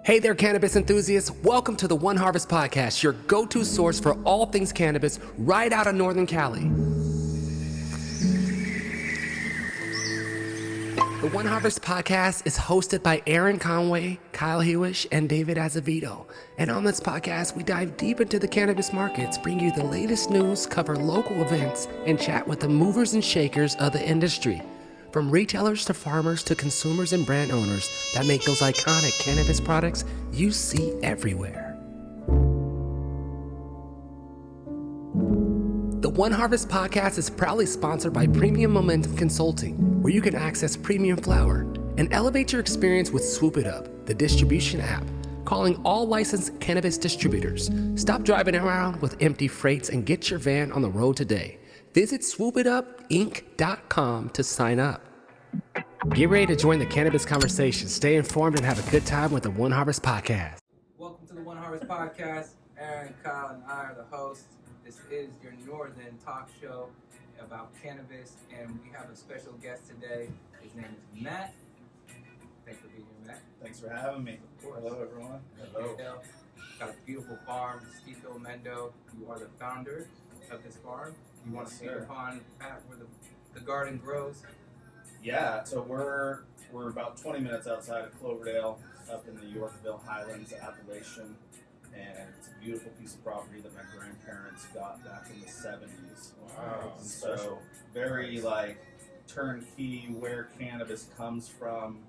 Hey there, cannabis enthusiasts. Welcome to the One Harvest Podcast, your go-to source for all things cannabis right out of Northern Cali. The One Harvest Podcast is hosted by Aaron Conway, Kyle Hewish, and David Azevedo. And on this podcast, we dive deep into the cannabis markets, bring you the latest news, cover local events, and chat with the movers and shakers of the industry. From retailers to farmers to consumers and brand owners that make those iconic cannabis products you see everywhere. The One Harvest Podcast is proudly sponsored by Premium Momentum Consulting, where you can access premium flower and elevate your experience with Swoop It Up, the distribution app, calling all licensed cannabis distributors. Stop driving around with empty freights and get your van on the road today. Visit swoopitupinc.com to sign up. Get ready to join the cannabis conversation. Stay informed and have a good time with the One Harvest Podcast. Welcome to the One Harvest Podcast. Aaron, Kyle, and I are the hosts. This is your northern talk show about cannabis, and we have a special guest today. His name is Matt. Thanks for being here, Matt. Thanks for having me. Of course. Hello, everyone. Hello. Got a beautiful farm, Steep Hill Mendo. You are the founder of this farm. You want to speak upon Pat, where the garden grows? Yeah, so we're about 20 minutes outside of Cloverdale, up in the Yorkville Highlands, Appalachian, and it's a beautiful piece of property that my grandparents got back in the 70s. Wow. So very like turnkey, where cannabis comes from.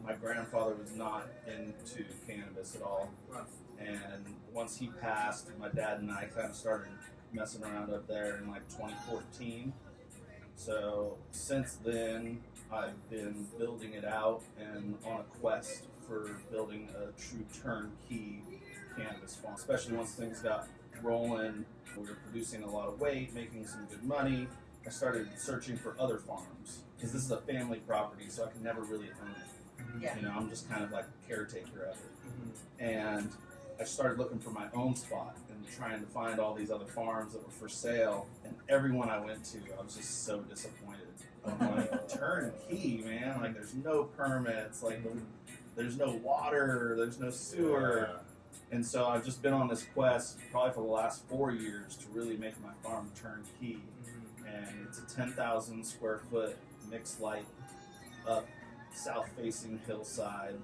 My grandfather was not into cannabis at all, and once he passed, my dad and I kind of started messing around up there in like 2014. So since then, I've been building it out and on a quest for building a true turnkey cannabis farm. Especially once things got rolling, we were producing a lot of weight, making some good money. I started searching for other farms because this is a family property, so I can never really own it. Yeah. You know, I'm just kind of like a caretaker of it. And I started looking for my own spot and trying to find all these other farms that were for sale. And everyone I went to, I was just so disappointed. I'm like, turnkey, man. Like, there's no permits. Like, there's no water. There's no sewer. And so I've just been on this quest probably for the last 4 years to really make my farm turnkey. And it's a 10,000 square foot mixed light up south-facing hillside.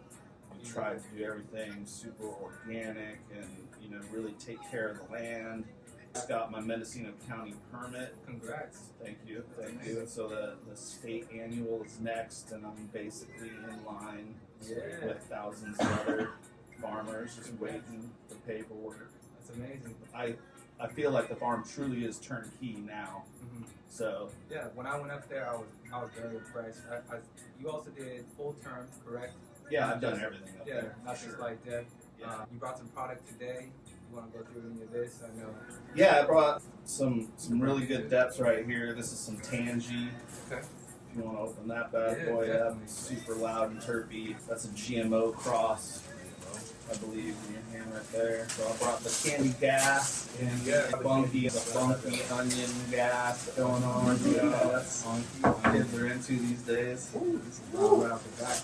We try to do everything super organic and, you know, really take care of the land. Just got my Mendocino County permit. Congrats. Thank you. So the state annual is next, and I'm basically in line with thousands of other farmers just waiting for paperwork. That's amazing. I feel like the farm truly is turnkey now. So yeah, when I went up there, I was very impressed. You also did full term, correct? yeah, I've done everything up there. Not just like that. Yeah. You brought some product today. You want to go through any of this? I know. Yeah, I brought some really good depths right here. This is some Tangy. Okay. If you want to open that bad boy up, definitely. super loud and terpy. That's a GMO cross, I believe, in your hand right there. So I brought the candy gas and the funky onion gas going on. You know, that's kids are into these days. Ooh, this is right off the bat.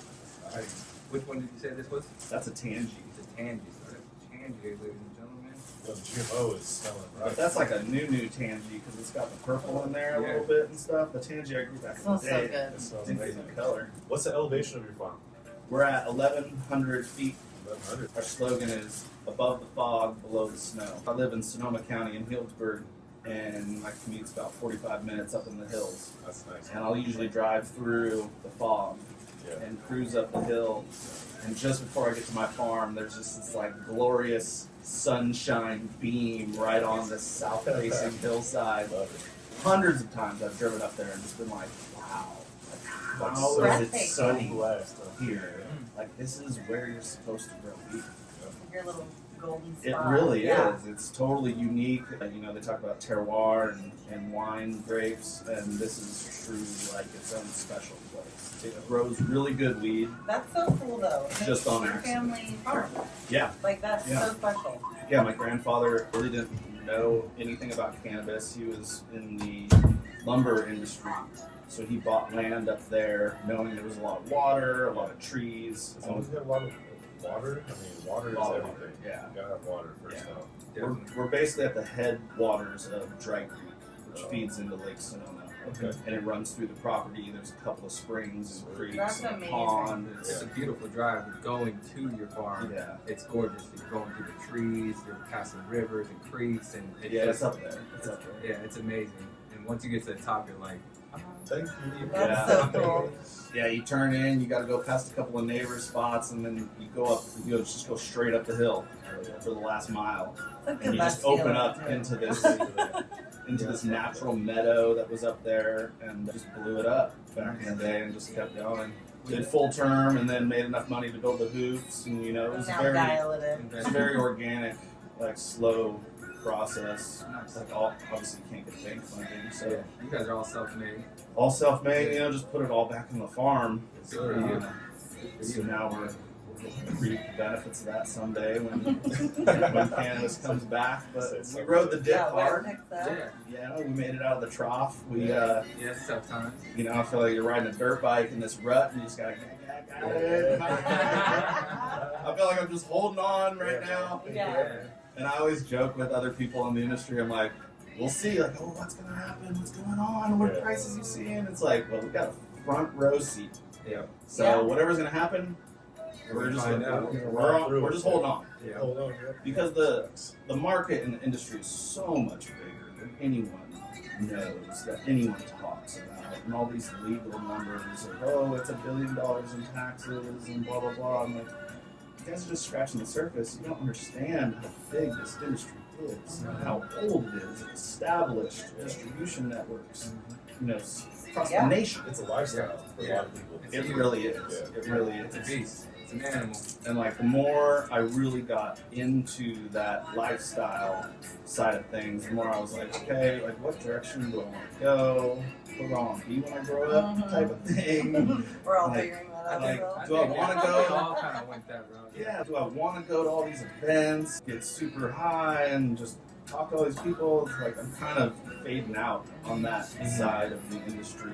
All right. Which one did you say this was? That's a Tangy. It's a Tangy. So that's a Tangy, ladies and gentlemen. The GMO is smelling right. But that's like a new Tangy because it's got the purple in there a little bit and stuff. The Tangy I grew back in the Smells day. so good. It smells It's amazing. in color. What's the elevation of your farm? We're at 1,100 feet. 1100. Our slogan is above the fog, below the snow. I live in Sonoma County in Healdsburg, and my commute's about 45 minutes up in the hills. That's nice. And I'll usually drive through the fog and cruise up the hill. And just before I get to my farm, there's just this like glorious sunshine beam right on this south-facing hillside. Love it. Hundreds of times I've driven up there and just been like, wow, That's how so- is it breathtaking. so So blessed. here? Like, this is where you're supposed to grow weed. Your little golden It spot. really Yeah. is. It's totally unique. You know, they talk about terroir and wine grapes, and this is true, like, its own special place. It grows really good weed. That's so cool though. Just on your accident. family farm. Yeah. Like that's Yeah. so special. Yeah, my grandfather really didn't know anything about cannabis. He was in the lumber industry. So he bought land up there knowing there was a lot of water, a lot of trees. As long as you have a lot of Water? I mean, water is Water, everything. yeah. You gotta have water first Yeah. off. We're basically at the headwaters of Dry Creek, which feeds into Lake Sonoma. Okay. And it runs through the property. There's a couple of springs and creeks That's and a amazing. pond. It's a beautiful drive going to your farm. Yeah. It's gorgeous. You're going through the trees, you're passing rivers and creeks, and It's up there. It's up there. yeah, it's amazing. And once you get to the top, you're like, Thank you. That's Yeah. so cool. Yeah, you turn in, you got to go past a couple of neighbor spots, and then you go up. You just go straight up the hill for the last mile, That's and the you best just open feeling, up too. into this natural meadow that was up there, and just blew it up back in the day, and just kept going. Did full term, and then made enough money to build the hoops, and it was Now very, dial it in. it's very organic, like slow process. Like obviously you can't get bank funding, so yeah, you guys are all self-made. all self-made. Just put it all back in the farm. Good for you. So now we're reap the benefits of that someday when cannabis comes back. But we rode the dip Yeah, where hard. picked that? Yeah, Yeah, we made it out of the trough. We, yeah, it's tough times. I feel like you're riding a dirt bike in this rut, and you just gotta. I feel like I'm just holding on right now. Yeah. And I always joke with other people in the industry. I'm like, we'll see. Like, oh, what's gonna happen? What's going on? What prices you seeing? It's like, well, we got a front row seat. Yeah. So Yeah. whatever's gonna happen, we're just find out. we're just holding on. Yeah. Hold on, yeah. Because the market and the industry is so much bigger than anyone knows, that anyone talks about. And all these legal numbers of, oh, it's $1 billion in taxes and blah, blah, blah. I'm like, you guys are just scratching the surface. You don't understand how big this industry is, and how old it is, established distribution networks, across the nation. It's a lifestyle for a lot of people. It really is. Yeah. It really It's is. a beast. It's an animal. And like the more I really got into that lifestyle side of things, the more I was like, okay, like what direction do I want to go? What do I want to be when I grow up? Type of thing. We're all Like- figuring that out. like, still. do I wanna go? We all kind of went that route. Yeah, do I want to go to all these events, get super high, and just talk to all these people? It's like I'm kind of fading out on that side of the industry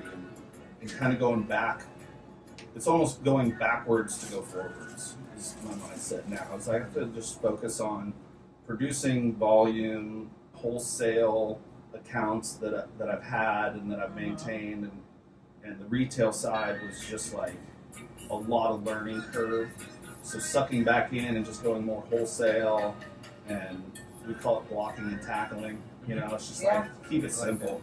and kind of going back. It's almost going backwards to go forwards is my mindset now. It's like I have to just focus on producing volume, wholesale accounts that I've had and that I've maintained, and the retail side was just like a lot of learning curve. So sucking back in and just going more wholesale, and we call it blocking and tackling. It's just like keep it simple.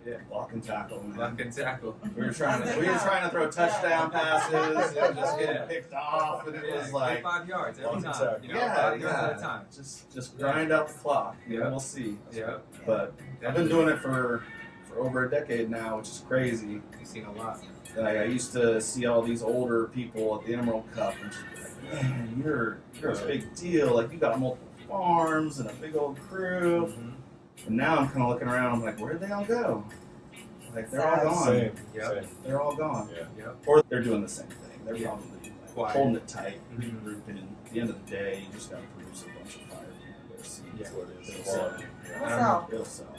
Yeah, block and tackle. Man. Block and tackle. We were trying to throw touchdown passes and just get picked off, and it was like 5 yards every Block and time. tackle. 5 yards at a time. just grind out the clock. Yeah. We'll see. Yeah. But I've been doing it for over a decade now, which is crazy. You've seen a lot. Like I used to see all these older people at the Emerald Cup and just be like, man, you're a big deal. Like you got multiple farms and a big old crew. And now I'm kind of looking around. I'm like, where'd they all go? Like they're all gone. Same. Yep. Same. They're all gone. Yeah. Yep. Or they're doing the same thing. They're Yeah. probably like, Quiet. holding it tight, Mhm. regrouping. At the end of the day, you just got to produce a bunch of fire seeds. Yeah. That's what it is. It'll Quality. What's I don't up? It'll sell.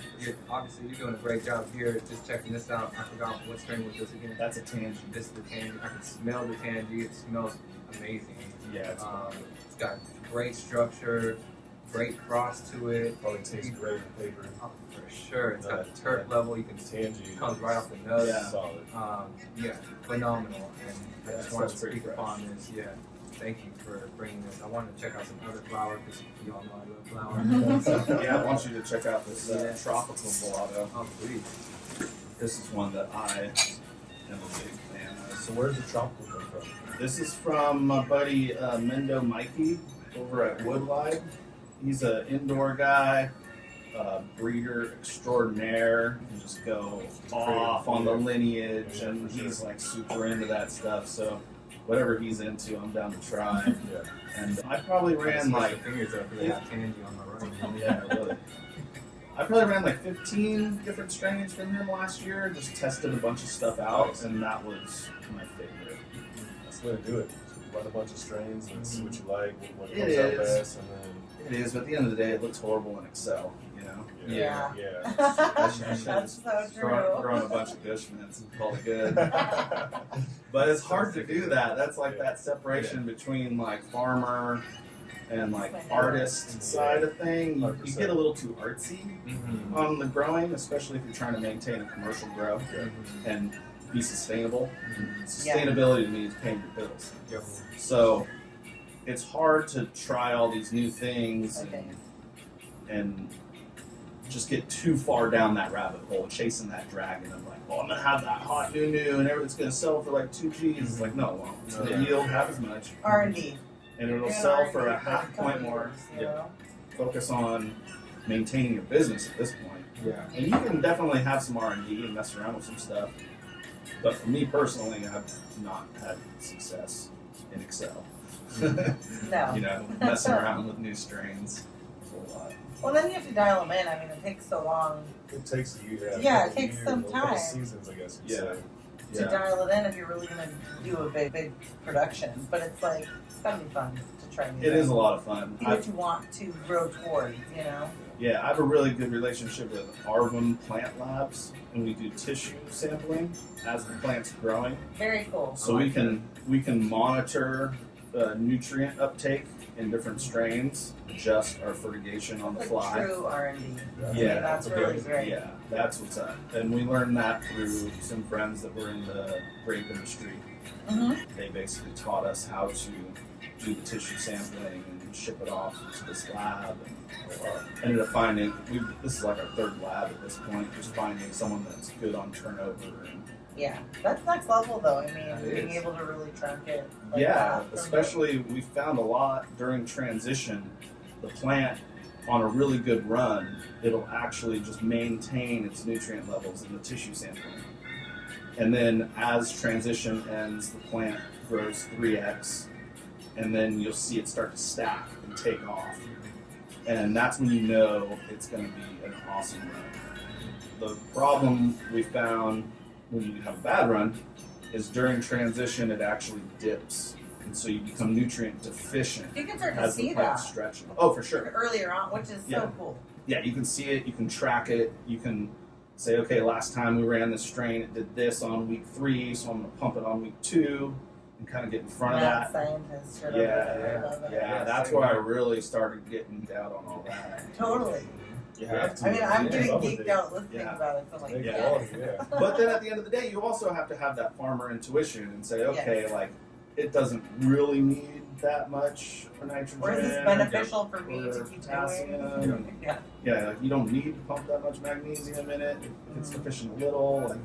Obviously, you're doing a great job here. Just checking this out. I forgot what strain was this again. That's a tangent. This is the tangy. I can smell the tangy. It smells amazing. Yeah, it's It's got great structure, great frost to it. Probably tastes great in paper. Oh, for sure. It's got a turf level. You can Tangy. comes right off the nose. Yeah. Solid. Yeah, phenomenal. And I Yeah, just it wanted to smells pretty speak fresh. upon this. Yeah, thank you for bringing this. I wanted to check out some other flower because you all know I love flower. yeah, I want you to check out this Yeah. tropical gelato. Oh, please. This is one that I am a big fan of. So where's the tropical come from? This is from my buddy Mendo Mikey over at Woodlight. He's an indoor guy, breeder extraordinaire. He can just go off on the lineage, Yeah, and for sure. he's like super into that stuff. So whatever he's into, I'm down to try. Yeah. And I probably ran Switch like the fingers up for that tangy on the right. yeah, really. I probably ran like 15 different strains from him last year. Just tested a bunch of stuff out, and that was my favorite. That's the way to do it. run a bunch of strains and see what you like, what It comes out is. best, and then It is, but at the end of the day, it looks horrible in Excel, you know? Yeah. I should That's just so grown true. a bunch of Bushmans and call it good. But it's hard to do that. That's like that separation between like farmer and like artist side of thing. You 100%. get a little too artsy Mm-hmm. on the growing, especially if you're trying to maintain a commercial grow and be sustainable. Sustainability to me is paying your bills. Yep. So it's hard to try all these new things Okay. and just get too far down that rabbit hole, chasing that dragon of like, oh, I'm gonna have that hot new and everything's gonna sell for like 2 G's. It's like, no, it won't. It's gonna yield half as much, R&D. and it'll Doing sell R&D for a a half couple point more. years, you know? Focus on maintaining your business at this point, Yeah. and you can definitely have some R&D and mess around with some stuff. But for me personally, I've not had success in Excel. No. You know, messing around with new strains a whole lot. Well, then you have to dial them in. I mean, it takes so long it takes you. Yeah, it takes some a couple time. seasons, I guess. You'd Yeah. say. to dial it in if you're really going to do a big production. But it's like, it's got to be fun to try new It is things. a lot of fun. Do what you want to grow towards, you know? Yeah, I have a really good relationship with Arvum Plant Labs, and we do tissue sampling as the plant's growing. Very cool. So we can monitor nutrient uptake in different strains, adjust our fertigation on the Like fly. true R&D. Yeah, That's really great. Yeah, that's what's up. And we learned that through some friends that were in the grape industry. Mm-hmm. They basically taught us how to do the tissue sampling and ship it off to this lab. And ended up finding, this is like our third lab at this point, just finding someone that's good on turnover. And Yeah, that's next level though. I mean, It being is. able to really trunk it. Like yeah, that from especially we found a lot during transition. The plant on a really good run, it'll actually just maintain its nutrient levels in the tissue sampling. And then as transition ends, the plant grows 3x, and then you'll see it start to stack and take off. And that's when you know it's going to be an awesome run. The problem we found when you have a bad run is during transition it actually dips, and so you become nutrient deficient You can start to as the see plant's that stretching. Oh, for sure. earlier on, which is Yeah. so cool. Yeah, you can see it, you can track it, you can say, okay, last time we ran this strain, it did this on week 3, so I'm going to pump it on week 2 and kind of get in front of Mad that. scientist. Right Yeah, over there. I love it. Yeah, that's where I really started getting down on all that. Totally. You have to. I mean, I'm Yeah, getting love it, geeked dude. out listening Yeah. about it. So I'm like, Thank yes. you. Yeah. But then at the end of the day, you also have to have that farmer intuition and say, okay, like, it doesn't really need that much nitrogen. Or is this beneficial for me to or keep potassium. doing? Yeah. Yeah, like you don't need to pump that much magnesium in it. If it's deficient a little, like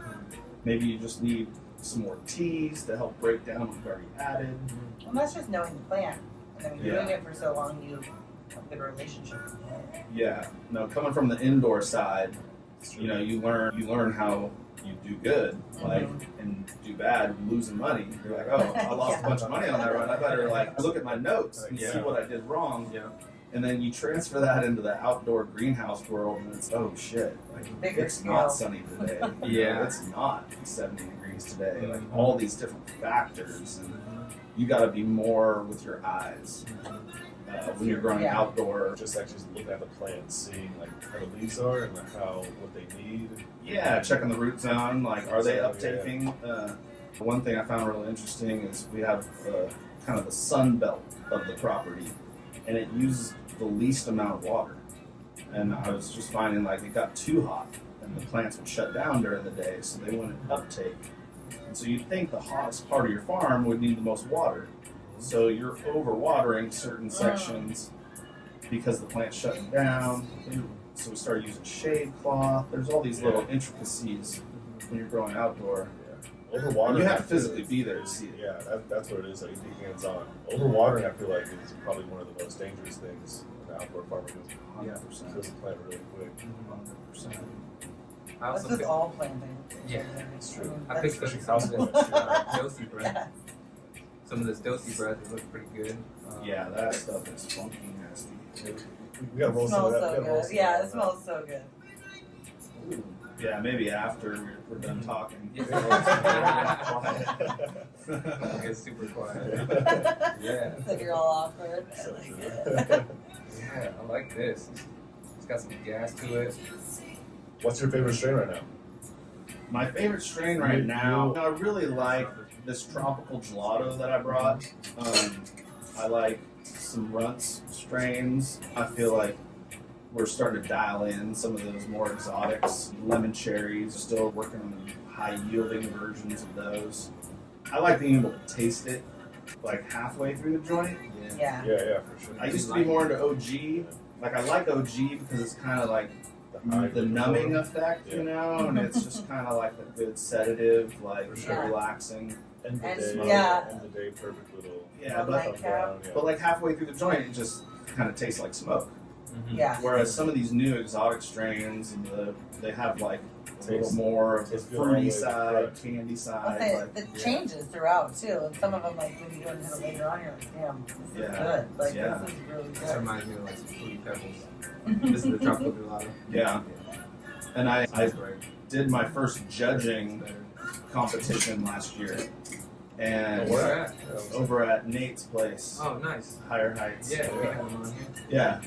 maybe you just need some more teas to help break down what you've already added. Well, that's just knowing the plant. And I mean, Yeah. doing it for so long, you have a good relationship with it. Yeah, no, coming from the indoor side, you know, you learn how you do good, like, and do bad, losing money. You're like, oh, I lost a bunch of money on that run. I better like look at my notes and see what I did wrong. Yeah. And then you transfer that into the outdoor greenhouse world, and it's oh shit, like Bigger it's scale. not sunny today. You Yeah. know, it's not 70 degrees today. Like all these different factors, and you got to be more with your eyes when you're growing Yeah. outdoor. Just looking at the plant, seeing like how the leaves are and how what they need. Yeah, checking the root zone. Like, are they Yeah. uptaking? One thing I found really interesting is we have kind of the sun belt of the property, and it uses the least amount of water. And I was just finding like it got too hot, and the plants would shut down during the day, so they wouldn't uptake. And so you'd think the hottest part of your farm would need the most water. So you're overwatering certain sections because the plant's shutting down. So we started using shade cloth. There's all these little intricacies when you're growing outdoor. Overwatering. And you have I to feel physically be there to see it. Yeah, that's what it is. Like you be hands on. Overwatering, I feel like is probably one of the most dangerous things an outdoor farmer does. 100%. Kills the plant really quick. 100%. I That's also with pick, all planting. Yeah, it's true. I picked That's some of this Yeah. dosey bread. Yes. Some of this dosey bread that looks pretty good. Yeah, that stuff is funky nasty. We gotta roll It some of smells that. so We gotta roll good. some Yeah, of it that. smells so good. Ooh. Yeah, maybe after we're done talking. It's super quiet. Yeah. So you're all awkward. I like it. Yeah, I like this. It's got some gas to it. What's your favorite strain right now? My favorite strain right now, I really like this tropical gelato that I brought. I like some Runts strains. I feel like we're starting to dial in some of those more exotics. Lemon cherries, still working on high yielding versions of those. I like being able to taste it like halfway through the joint. Yeah. Yeah, for sure. I used to be more into OG. Like I like OG because it's kind of like the numbing effect, you know, and it's just kind of like a good sedative, like Yeah. relaxing. End And- of the day, yeah. end of the day, perfect little. Yeah, Like but how- but like halfway through the joint, it just kind of tastes like smoke. Yeah. Whereas some of these new exotic strains, they have like a little more of the Tastes good all the fruity way side, through. candy I'll side. say Like, it changes throughout too. And some of them, like when you go into it later on, you're like, damn, this is Yeah. good. Like Yeah. this is really This good. reminds me of like some fruity pebbles. This is the tropical gelato. yeah. And I That's great. did my first judging Better. competition last year, and Where at? over at Nate's place, Oh, nice. Higher Heights. Yeah, we have him on here. Yeah.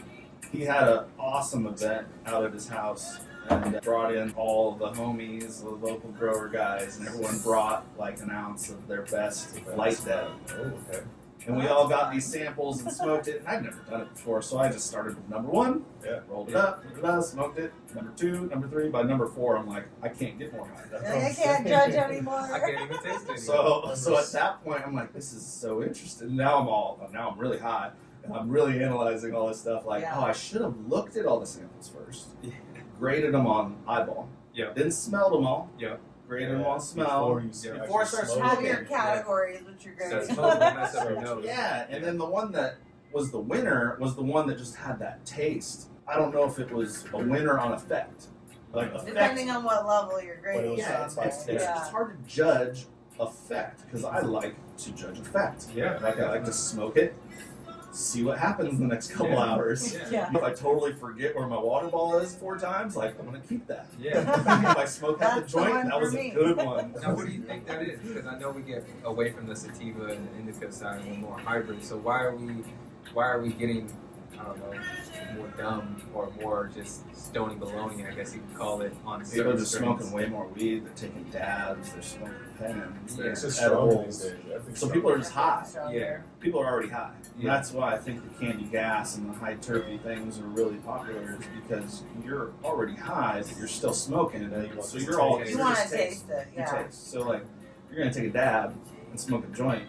He had an awesome event out at his house and brought in all the homies, the local grower guys, and everyone brought like an ounce of their best light dead. Oh, okay. And we all got these samples and smoked it. And I'd never done it before, so I just started with number 1, Yeah. rolled it up, smoked it. Number 2, number 3. By number 4, I'm like, I can't get more high. Like, I can't judge anymore. I can't even taste it anymore. So at that point, I'm like, this is so interesting. Now I'm really high. And I'm really analyzing all this stuff. Like, Yeah. oh, I should have looked at all the samples first. Yeah. Graded them on eyeball. Yep. Then smelled them all. Yep. Graded them on smell. Before I start smoking. Have smoking. your categories, which you're So great. smoke will mess up your nose. Yeah, and then the one that was the winner was the one that just had that taste. I don't know if it was a winner on effect. Like effect. Depending on what level you're But it grading was it on It's, there. it's Yeah. just hard to judge effect because I like to judge effect. Yeah. Like I like to smoke it, see what happens in the next couple Yeah. hours. Yeah. If I totally forget where my water ball is 4 times, like I'm gonna keep that. Yeah. If I smoke out the That's the joint, one that for was me. a good one. Now, what do you think that is? Because I know we get away from the sativa and the indica side and we're more hybrid. So why are we getting, I don't know, more dumb or more just stony baloney, I guess you could call it, on People are certain just strains? smoking way more weed. They're taking dabs. They're smoking pens. Yeah. They're It's just stronger edibles. these days. I think So people are just high. Yeah. People are already high. And Yeah. that's why I think the candy gas and the high terpy things are really popular, is because you're already high, but you're still smoking. Yeah, you want So to you're all taste You it. want to just taste it, You yeah. taste. So like, you're gonna take a dab and smoke a joint.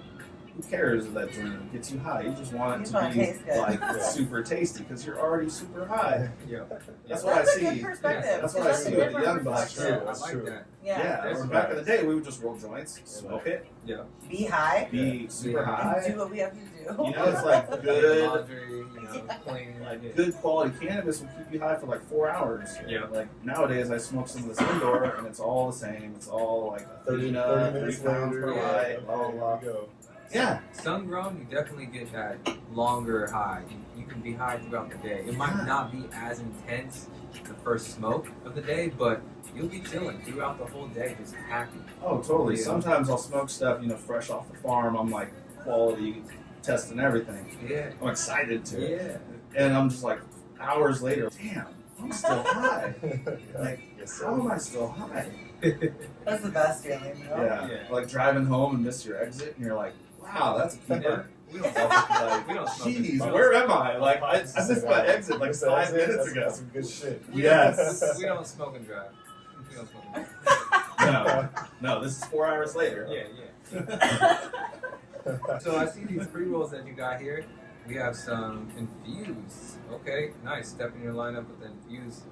Who cares if that joint gets you high? You just want You it just to want it be to taste good. like Yeah. super tasty because you're already super high. Yeah. That's what I That's a see. good perspective. Yeah, that's because what I that's a see with the different young bucks. perspective. I That's like true. that. Yeah. Yeah, That's or back in the nice. day, we would just roll joints, smoke it, Yeah. Be high. be super Yeah. high. Do what we have to do. You know, it's like good, Laundry, you know, clean. like good quality cannabis will keep you high for like 4 hours. Yeah. Like nowadays, I smoke some of this indoor, and it's all the same. It's all like 30 30 minutes pounds later, per yeah. light, blah blah There blah. we go. Yeah, Sun grown, you definitely get that longer high. You can be high throughout the day. It might Yeah. not be as intense the first smoke of the day, but you'll be chilling throughout the whole day, just happy. oh totally. Yeah. Sometimes I'll smoke stuff, fresh off the farm. I'm like quality testing everything. Yeah. I'm excited to. Yeah. And I'm just like hours later, damn, I'm still high. Yeah. Like, Yes, how sir. am I still high? That's the best feeling, you know? Yeah. Yeah. Like driving home and miss your exit, and you're like, wow, that's a keeper. We don't Like, we don't smoke it. geez, where am I? Like, I missed my exit like 5 minutes That's ago. some good shit. Yes. We don't smoke and drive. We don't smoke and drive. No, this is 4 hours later. Yeah. So I see these pre-rolls that you got here. We have some infused. Okay, nice. Step in your lineup with the infused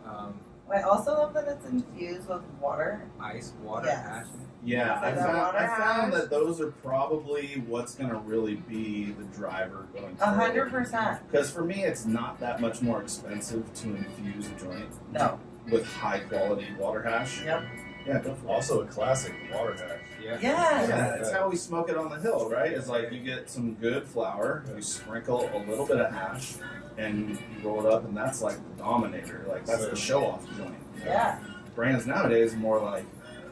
I also love that it's infused with water. ice, water, Yes. hash. Yeah, So the water I found hash? that those are probably what's going to really be the driver going forward. 100%. Because for me, it's not that much more expensive to infuse a joint No. with high quality water hash. Yep. Yeah, go for it. Also a classic water hash. Yeah. Yes. Yeah, that's how we smoke it on the hill, right? It's like you get some good flour, you sprinkle a little bit of hash, and you roll it up, and that's like the dominator. Like that's the show off joint. Yeah. brands nowadays are more like,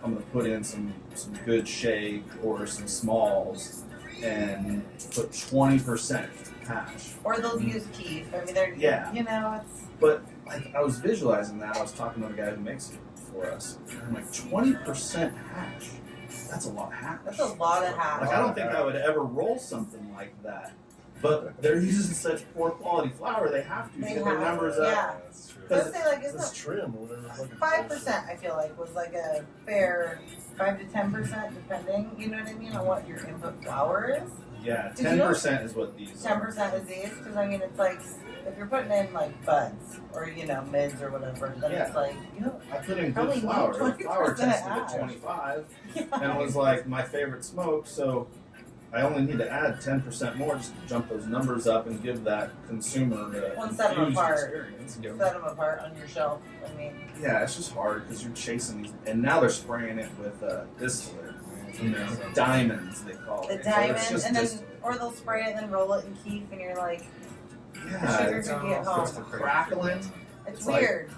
I'm gonna put in some good shake or some smalls and put 20% hash. Or they'll use keef. I mean, they're you know, it's. But like I was visualizing that. I was talking to the guy who makes it for us. And I'm like, 20% hash. That's a lot of hash. That's a lot of hash. Like I don't think I would ever roll something like that. But they're using such poor quality flour, they have to get their numbers up. Yeah. That's true. Let's say like It's trim or whatever. 5%. I feel like was like a fair 5 to 10%, depending. You know what I mean, on what your input flour is. Yeah, Did you know 10% is what these. 10% is these, because I mean, it's like if you're putting in like buds or mids or whatever, then it's like I put in probably good flour. need The flour 20% tested hash. at 25, yeah. and it was like my favorite smoke. So I only need to add 10% more just to jump those numbers up and give that consumer a set them confused apart. experience. Set them apart on your shelf. I mean, Yeah, it's just hard because you're chasing these, and now they're spraying it with distillate. You know, diamonds they call the it. So diamond, it's just and then distillate. or they'll spray it and then roll it in keef, and you're like, Yeah, sugar it's, could be at home. it's crackling. It's like- weird.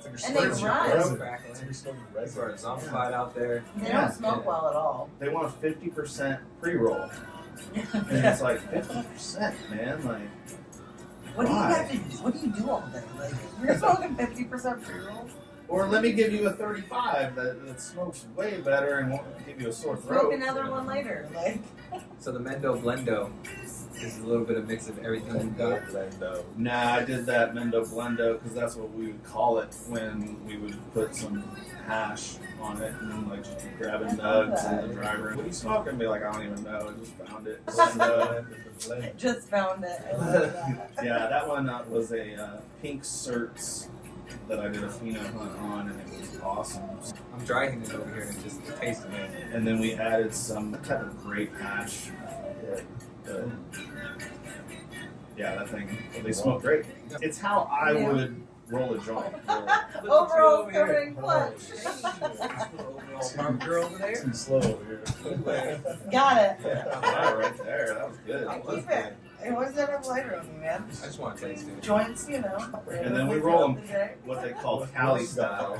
It's And like they you're run. smoking resin. Crackling. It's like you're smoking That's where resin. it's zombified out there. They Yeah. don't smoke well at all. They want a 50% pre-roll, and it's like 50%, man. Like, What do you why? have to? What do you do all day? Like you're smoking 50% pre-rolls. Or let me give you a 35 that smokes way better and won't give you a sore Smoke throat. another one later. Like So the Mendo Blendo is a little bit of mix of everything we've got. Blendo. Nah, I did that Mendo Blendo because that's what we would call it when we would put some hash on it and like just be grabbing nugs in the dry room. What are you smoking? Be like, I don't even know. I just found it. Blend. just found it. I love that. Yeah, that one was a pink certs that I did a pheno hunt on, and it was awesome. I'm drying it over here and it just tastes amazing. And then we added some type of grape hash. Yeah, that thing, they smoke great. It's how I would roll a joint. Overall, covered in clutch. Overall farm girl over there. Too slow over here. Got it. Yeah, right there, that was good. I keep it. It always got a lighter on me, man. I just want to taste it. Joints, And then we roll them what they call Cali style.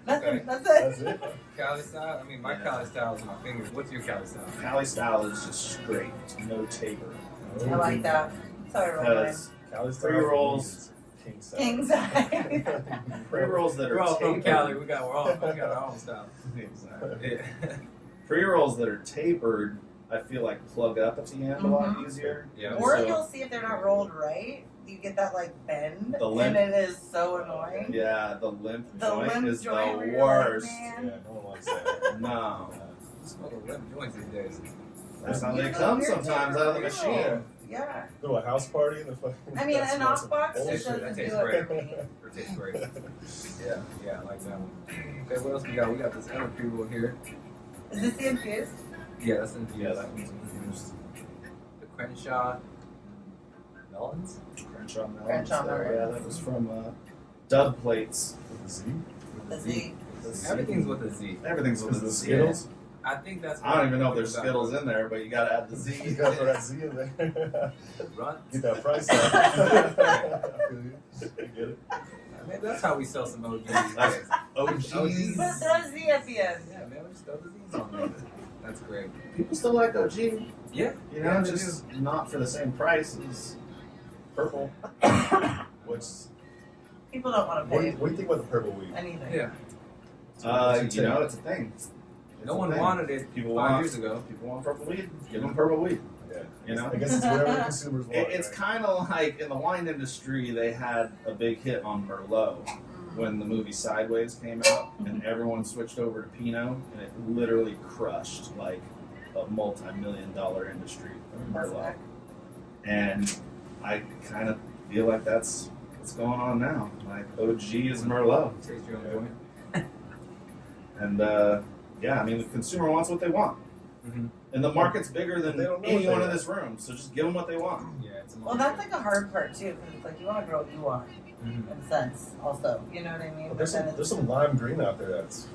That's Okay. it. That's That's it. it. Cali style? I mean, my Yeah. Cali style is my fingers. What's your Cali style? Cali style is just straight, no taper. I like that. Sorry, Roman. Because Cali style pre-rolls, king size. King size. pre-rolls that We're are all from tapered. Cali. We got our own style. Exactly. Yeah. Pre-rolls that are tapered, I feel like plug up at the end a lot easier. Yeah. Or So- you'll see if they're not rolled right. You get that like bend, The limp. and it is so annoying. Yeah, the limp The joint limp is joint where the you're like, worst. man. Yeah, no one likes that. No. Smoke limp joints these days. That's how You they know, come you're sometimes out of the tapered machine. pre-roll. Yeah. Go to a house party and the fucking. I mean, that's an some off-box bullshit. just doesn't That do tastes it great. for me. It tastes great. Yeah, yeah, I like that one. Okay, what else we got? We got this other pre-roll here. Is this the infused? Yeah, that's infused. Yeah, that one's infused. The Crenshaw melons. Crenshaw melons. Crenshaw there, melons. Yeah, that was from Dub Plates. With a Z? The Z. Everything's with a Z. Everything's with Is the it Z. Skittles? I think that's. I don't even know if there's what Skittles in there, but you gotta add the Z. You gotta throw that Z in there. Run. Get that price up. You get it? Maybe that's how we sell some OGs. That's OGs. But throw a Z at the end. Yeah, man, we just throw the Z's on there. That's great. People still like OG. Yeah. You know, Yeah, they just not for the same price as purple. What's People don't want to what do pay you, what do you think about the purple weed? anything. Yeah. You know, it's a thing. It's No a one thing. wanted it People 5 want- years ago. People want purple weed. Give them purple weed. Yeah. You know? I guess it's whatever the consumers want. It's right? kind of like in the wine industry, they had a big hit on Merlot when the movie Sideways came out, and everyone switched over to Pinot, and it literally crushed like a multi-million-dollar industry of Merlot. And I kind of feel like that's what's going on now. Like OG is Merlot, Taste your own joint. and yeah, I mean the consumer wants what they want, Mhm. and the market's bigger than They don't know what anyone they in want. this room. So just give them what they want. Yeah, it's a Well, that's like a hard part too, because it's like you want to grow what you want, Mhm. in a sense. Also, you know what I mean? But there's then some, it's- there's some lime green out there that's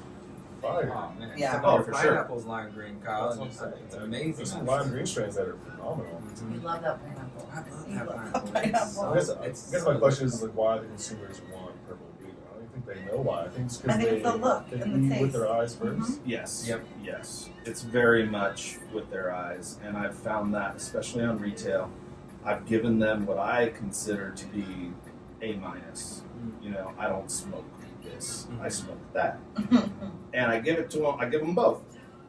fire. Oh man. Yeah. Some Oh, of for your sure. pineapple's lime green, Kyle. That's what I'm It's, saying. it's amazing. There's some lime green strands that are phenomenal. We Mhm. love that pineapple. I love We that love pineapple. that pineapple. I guess, It's I guess my question is like why the consumers want purple weed. I don't think they know why. I think it's I because think they, it's the look they and the eat taste. with their eyes 1st. Yes. Yep. Yes. It's very much with their eyes, and I've found that especially on retail. I've given them what I consider to be A minus. You know, I don't smoke this. I smoke that, and I give it to them. I give them both,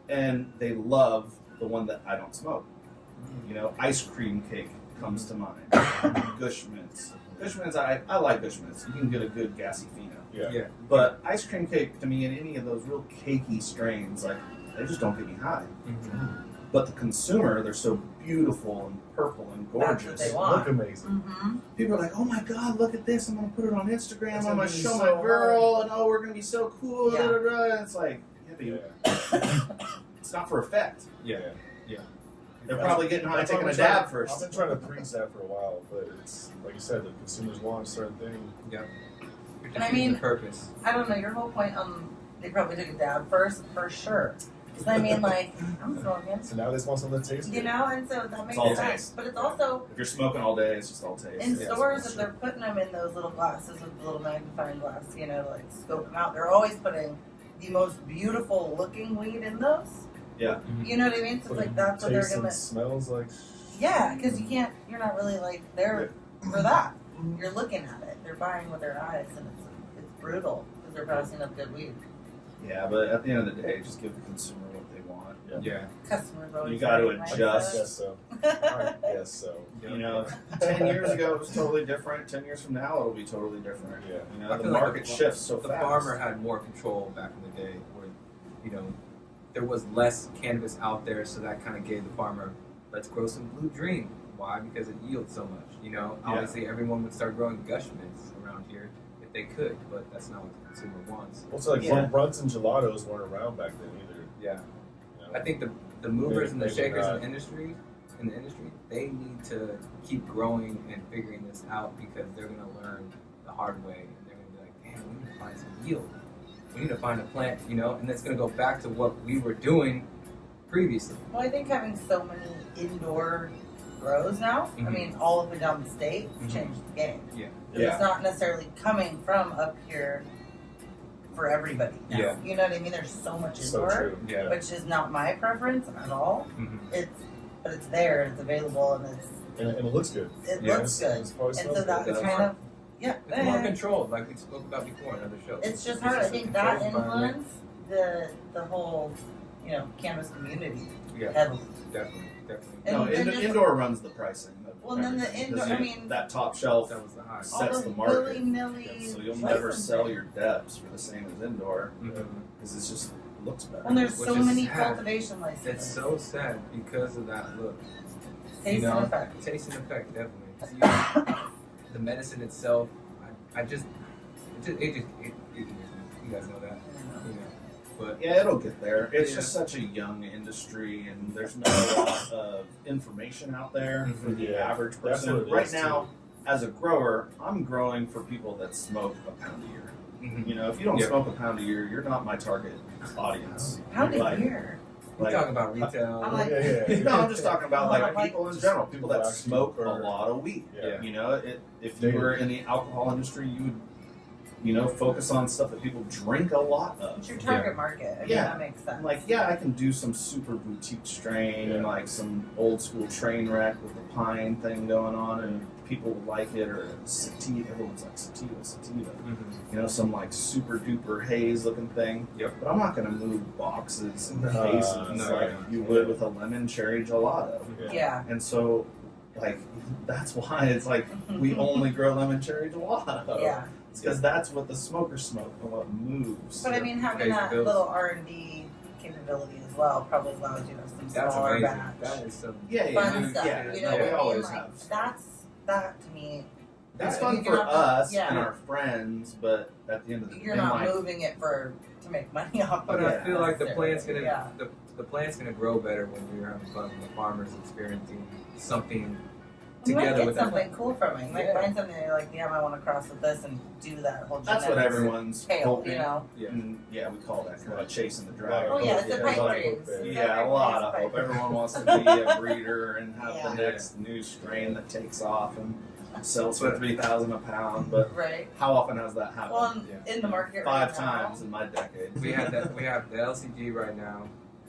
and they love the one that I don't smoke. You know, ice cream cake comes to mind. Gush mints. Gush mints, I like Gush mints. You can get a good gassy fino. Yeah. But ice cream cake, to me, in any of those real cakey strains, like, they just don't get me high. But the consumer, they're so beautiful and purple and That's gorgeous. what they want. Look amazing. People are like, oh my God, look at this. I'm going to put it on Instagram. It's I'm gonna going to be show so my girl, and oh, we're going to be so cool. Yeah. Da, da, da. And it's like, yeah, but it's not for effect. Yeah. They're probably getting high That's taking why a I'm trying dab to- first. I've been trying to preach that for a while, but it's like you said, the consumers want a certain thing. You're And just I using mean- the purpose. I don't know, your whole point they probably took a dab first, for sure. Because I mean, like, I'm smoking, So now they just want something that tastes you good. know, and so that makes all sense. taste. But it's also If you're smoking all day, it's just all taste. in Yeah, stores, that's if they're putting them in those little glasses with the little magnifying glass, you know, to like scope them out, they're always putting the most beautiful looking weed in those. Yeah. You know what I mean? So it's like that's what they're Tastes gonna. and smells like. Yeah, because you're not really like there for that. You're looking at it. They're buying with their eyes, and it's brutal because they're passing up good weed. Yeah, but at the end of the day, just give the consumer what they want. Yeah. Customers always. You gotta right, I adjust. guess so. I guess so. You know, 10 years ago it was totally different. 10 years from now it'll be totally different. Yeah. You I know, the feel like market the- shifts so The fast. farmer had more control back in the day, where there was less cannabis out there, so that kind of gave the farmer, let's grow some Blue Dream. Why? Because it yields so much. You know, Yeah. obviously everyone would start growing Gush mints around here if they could, but that's not what the consumer wants. Well, it's like Yeah. Blunts and gelatos weren't around back then either. Yeah. You know? I think the movers and the Maybe shakers not. in the industry, they need to keep growing and figuring this out, because they're going to learn the hard way, and they're going to be like, damn, we need to find some yield. We need to find a plant, and it's going to go back to what we were doing previously. Well, I think having so many indoor grows now, I Mhm. mean, all up and down the state, Mhm. changed the game. Yeah. It's not necessarily coming from up here for everybody now. Yeah. You know what I mean? There's so much So indoor, true. Yeah. which is not my preference at all. Mm-hmm. But it's there, it's available, and And it looks good. it Yeah, looks It's- good. it's probably And smells so that's good. kind of, yeah. It's more controlled, like we spoke about before in other shows. It's just It's hard. I a think that controlled environment. influenced the whole, cannabis community Yeah, heavily. definitely. And No, then just- indoor runs the pricing. Of Well, then the everything, indoor- 'cause I mean- that top shelf That was the high. sets all the the market. willy-nilly So you'll never licensing. sell your depths for the same as indoor Mhm. because it just looks better. And there's Which so is many sad. cultivation licenses. It's so sad because of that look. Taste and effect. Taste and effect, definitely. See, the medicine itself, I just, you guys know that, but Yeah, it'll get there. It's Yeah. just such a young industry, and there's not a lot of information out there for the Yeah, average that's person. what it Right is, now, too. as a grower, I'm growing for people that smoke a pound a year. Mhm. You know, if you don't Yeah. smoke a pound a year, you're not my target audience. How did Like- you hear? we Like- talk about retail. I'm like- Yeah. No, I'm just talking about like Like- people in general, people that People smoke a actually- lot of weed. Yeah. You know, if you were in the alcohol industry, you would, focus on stuff that people drink a lot of. It's your target market. I mean, Yeah. that makes sense. I'm like, yeah, I can do some super boutique strain and Yeah. like some old school train wreck with the pine thing going on, and people will like it, or sativa. Everyone's like sativa. Mhm. Some like super duper haze looking thing. Yep. But I'm not gonna move boxes and No, cases no, like yeah. you would with a lemon cherry gelato. Yeah. And so, like, that's why it's like we only grow lemon cherry gelato. Yeah. It's because that's what the smokers smoke and what moves. But I mean, having Pays that bills. little R&D capability as well probably allows you to have some That's smaller amazing. batch. That is some. yeah, Fun yeah, stuff. yeah. You no, know we what I mean? always Like, have. that to me. That's you fun can for have- us yeah. and our friends, but at the end of the day, You're not like, moving it to make money off But of it. I feel like the plant's gonna Yeah. the plant's gonna grow better when we're having fun. When the farmer's experiencing something You might together get with that. something cool from it. You might Yeah. find something that you're like, yeah, I might want to cross with this and do that whole That's what genetics everyone's tail, hoping. you know? Yeah. And yeah, we call that kind of chasing the dragon. Oh yeah, it's a Yeah, pipe like- dreams. Yeah, a lot of hope. Everyone wants to be a breeder and have Yeah. the next new strain that takes off and sells for $3,000 a pound. But Right. how often has that happened? Well, Yeah. in the market 5 right now, times in my decade. We had that. We have the LCG right now.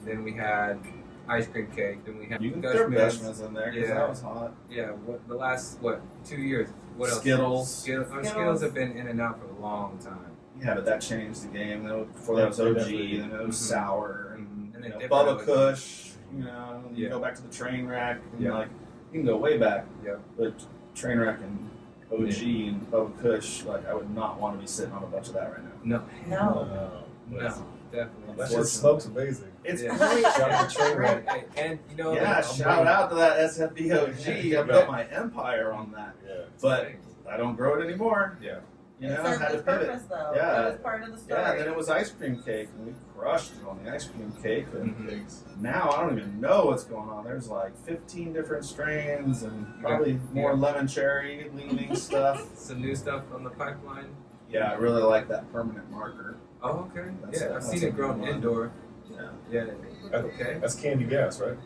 Then we had ice cream cake. Then we had You can throw Gushmills. Gushmills in there because Yeah. that was hot. Yeah. What the last 2 years? What else? Skittles. Skittles have been in and out for a long time. Yeah, but that changed the game. Before that was OG, then it was Mhm. sour, and And you then know, different Bubba OG. Kush. You know, you Yeah. go back to the train wreck. And Yeah. like you can go way back. Yeah. But train wreck and OG and Bubba Kush, like I would not want to be sitting on a bunch of that right now. No. no. No. Definitely. That shit smokes amazing. It's Yeah. great. Shout out to Train Wreck. Hey, and you know, Yeah, I'm shout bringing- out to that SFBOG. I built my empire on that, Yeah. but I don't grow it anymore. Yeah. You It know, served had to its pivot. purpose though. Yeah. That was part of the story. Yeah, then it was ice cream cake, and we crushed it on the ice cream cake. And Mhm. now I don't even know what's going on. There's like 15 different strains and probably more Yeah. lemon cherry leaning stuff. Some new stuff on the pipeline. Yeah, I really like that permanent marker. Oh, okay. That's Yeah, a- I've that's seen a it grown good one. indoor. Yeah. Yeah. Okay. That's candy gas, right?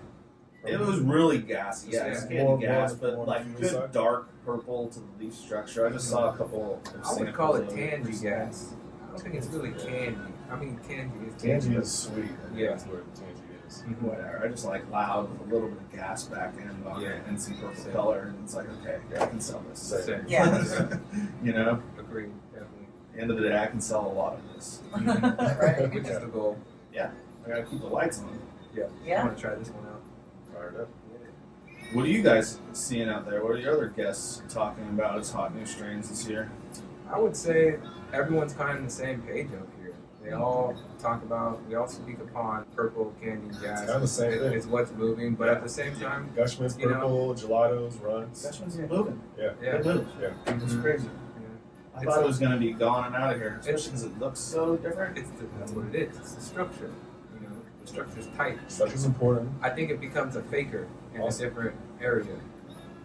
It was really gassy. Yeah, it's Yeah. candy gas, More but like on the good side. dark purple to the leaf structure. I just saw a couple. Of I would call it samples of tangy it. gas. I don't think it's really candy. I mean, candy is Tangy is sweet. I think Yeah. That's where tangy is. Mhm. Whatever. I just like loud with a little bit of gas back end on Yeah. it and some purple Same. color, and it's like okay, I can sell this. Same. Yeah. You know, Agreed, definitely. at the end of the day, I can sell a lot of this. Right. Which is the goal. I gotta keep the lights on. I Yeah. want to try this one out. Fired up. What are you guys seeing out there? What are your other guests talking about as hot new strains this year? I would say everyone's kind of on the same page up here. They all talk about, we all speak upon purple candy gas. It's kind of the same thing. It's what's moving, but at the same time, Gushman's You know. purple, gelatos, runs. That one's moving. Yeah. yeah. It moves. Yeah. It's Mhm. crazy. I It's thought a- it was gonna be gone and out of here, especially because it looks so different. That's what it is. It's the structure. You know, the structure's tight. Such is important. I think it becomes a faker in a Awesome. different area.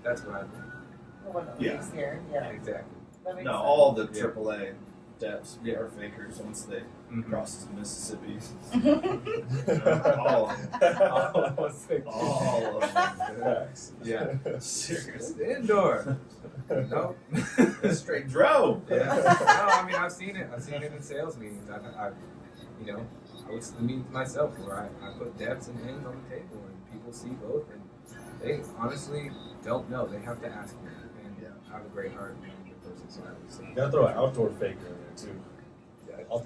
That's what I think. When it Yeah. leaves here. Yeah. Exactly. That makes No, sense. all the Yeah. AAA depths Yeah. are fakers once they Mhm. cross the Mississippi. Mhm. All of them. All of us think- All of them. Facts. Yeah. Seriously. It's indoor. No. Straight drove. Yeah. No, I mean I've seen it. I've seen it in sales meetings. I've you know, I was to the meetings myself where I put depths and ends on the table and people see both and they honestly don't know. They have to ask me. And Yeah. I have a great heart and I'm a good person, so I would say. You gotta throw an outdoor faker in there too.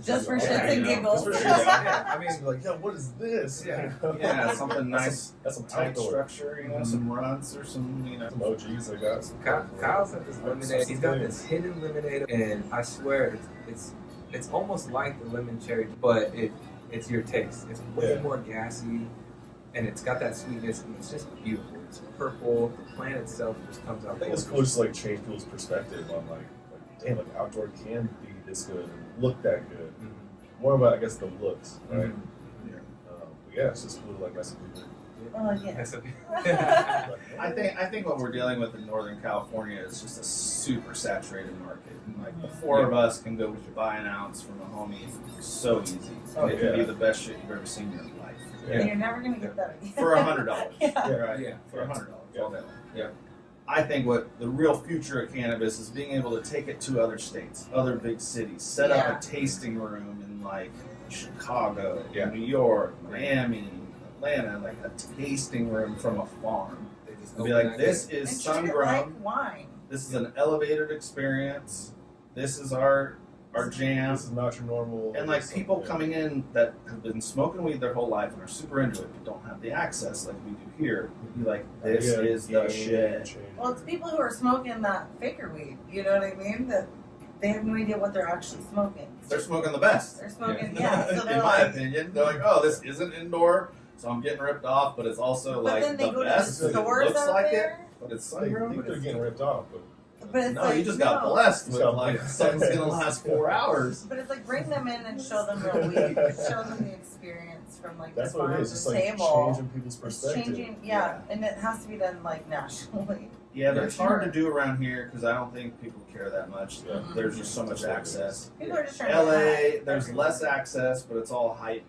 Just for Yeah, shits and you know, giggles. Just for shits. Yeah, I Just be mean, like, yo, what is this? Yeah. Yeah, something nice. That's some Tight outdoor. structure, you know, some runts or some, Some OGs I got. Some Kyle's got this lemonade. He's got this hidden lemonade, and I swear it's almost like the lemon cherry, but it's your taste. It's way Yeah. more gassy, and it's got that sweetness, and it's just beautiful. It's purple. The plant itself just comes out. I think it's cool just to like change people's perspective on like damn, like outdoor can be this good and look that good. Mhm. More about I guess the looks, right? Mhm. But yeah, it's just cool to like mess with people. Oh, yeah. That's a- Like, I think what we're dealing with in Northern California is just a super saturated market. And like the four of us can go buy an ounce from a homie so easy. Oh, It can be yeah. the best shit you've ever seen in your life. Yeah. And you're never gonna get that again. For $100. Yeah. Right? Yeah. For $100 Yeah. all day long. Yeah. I think what the real future of cannabis is being able to take it to other states, other big cities, set Yeah. up a tasting room in like Chicago, Yeah. New York, Miami, Atlanta, like a tasting room from a farm. They just And be open like, that this gate. is And sun treat it grown. like wine. This is an elevated experience. This is our jam. this is not your normal. And like something, people yeah. coming in that have been smoking weed their whole life and are super into it, but don't have the access like we do here, would be like, this Yeah, is the game shit. changer. Well, it's people who are smoking that faker weed. You know what I mean? That they have no idea what they're actually smoking. They're smoking the best. They're smoking, yeah. So in they're my like, opinion, they're like, oh, this isn't indoor, so I'm getting ripped off, but it's also but like then they the go best. to the but it stores looks out like there. it, but it's I sun grown. think But they're it's getting ripped off, but But it's no, like, you just got no. blessed You with got like blessed. something's gonna last 4 hours. But it's like bring them in and show them real weed. Show them the experience from like that's the what it farm is. to Just like table. changing people's It's perspective. changing, yeah, and it has to be done like nationally. Yeah, but Yeah, it's hard to do around here because I don't think people care that much. Yeah. There's just so much access. People are just trying to LA, hide there's everything. less access, but it's all hype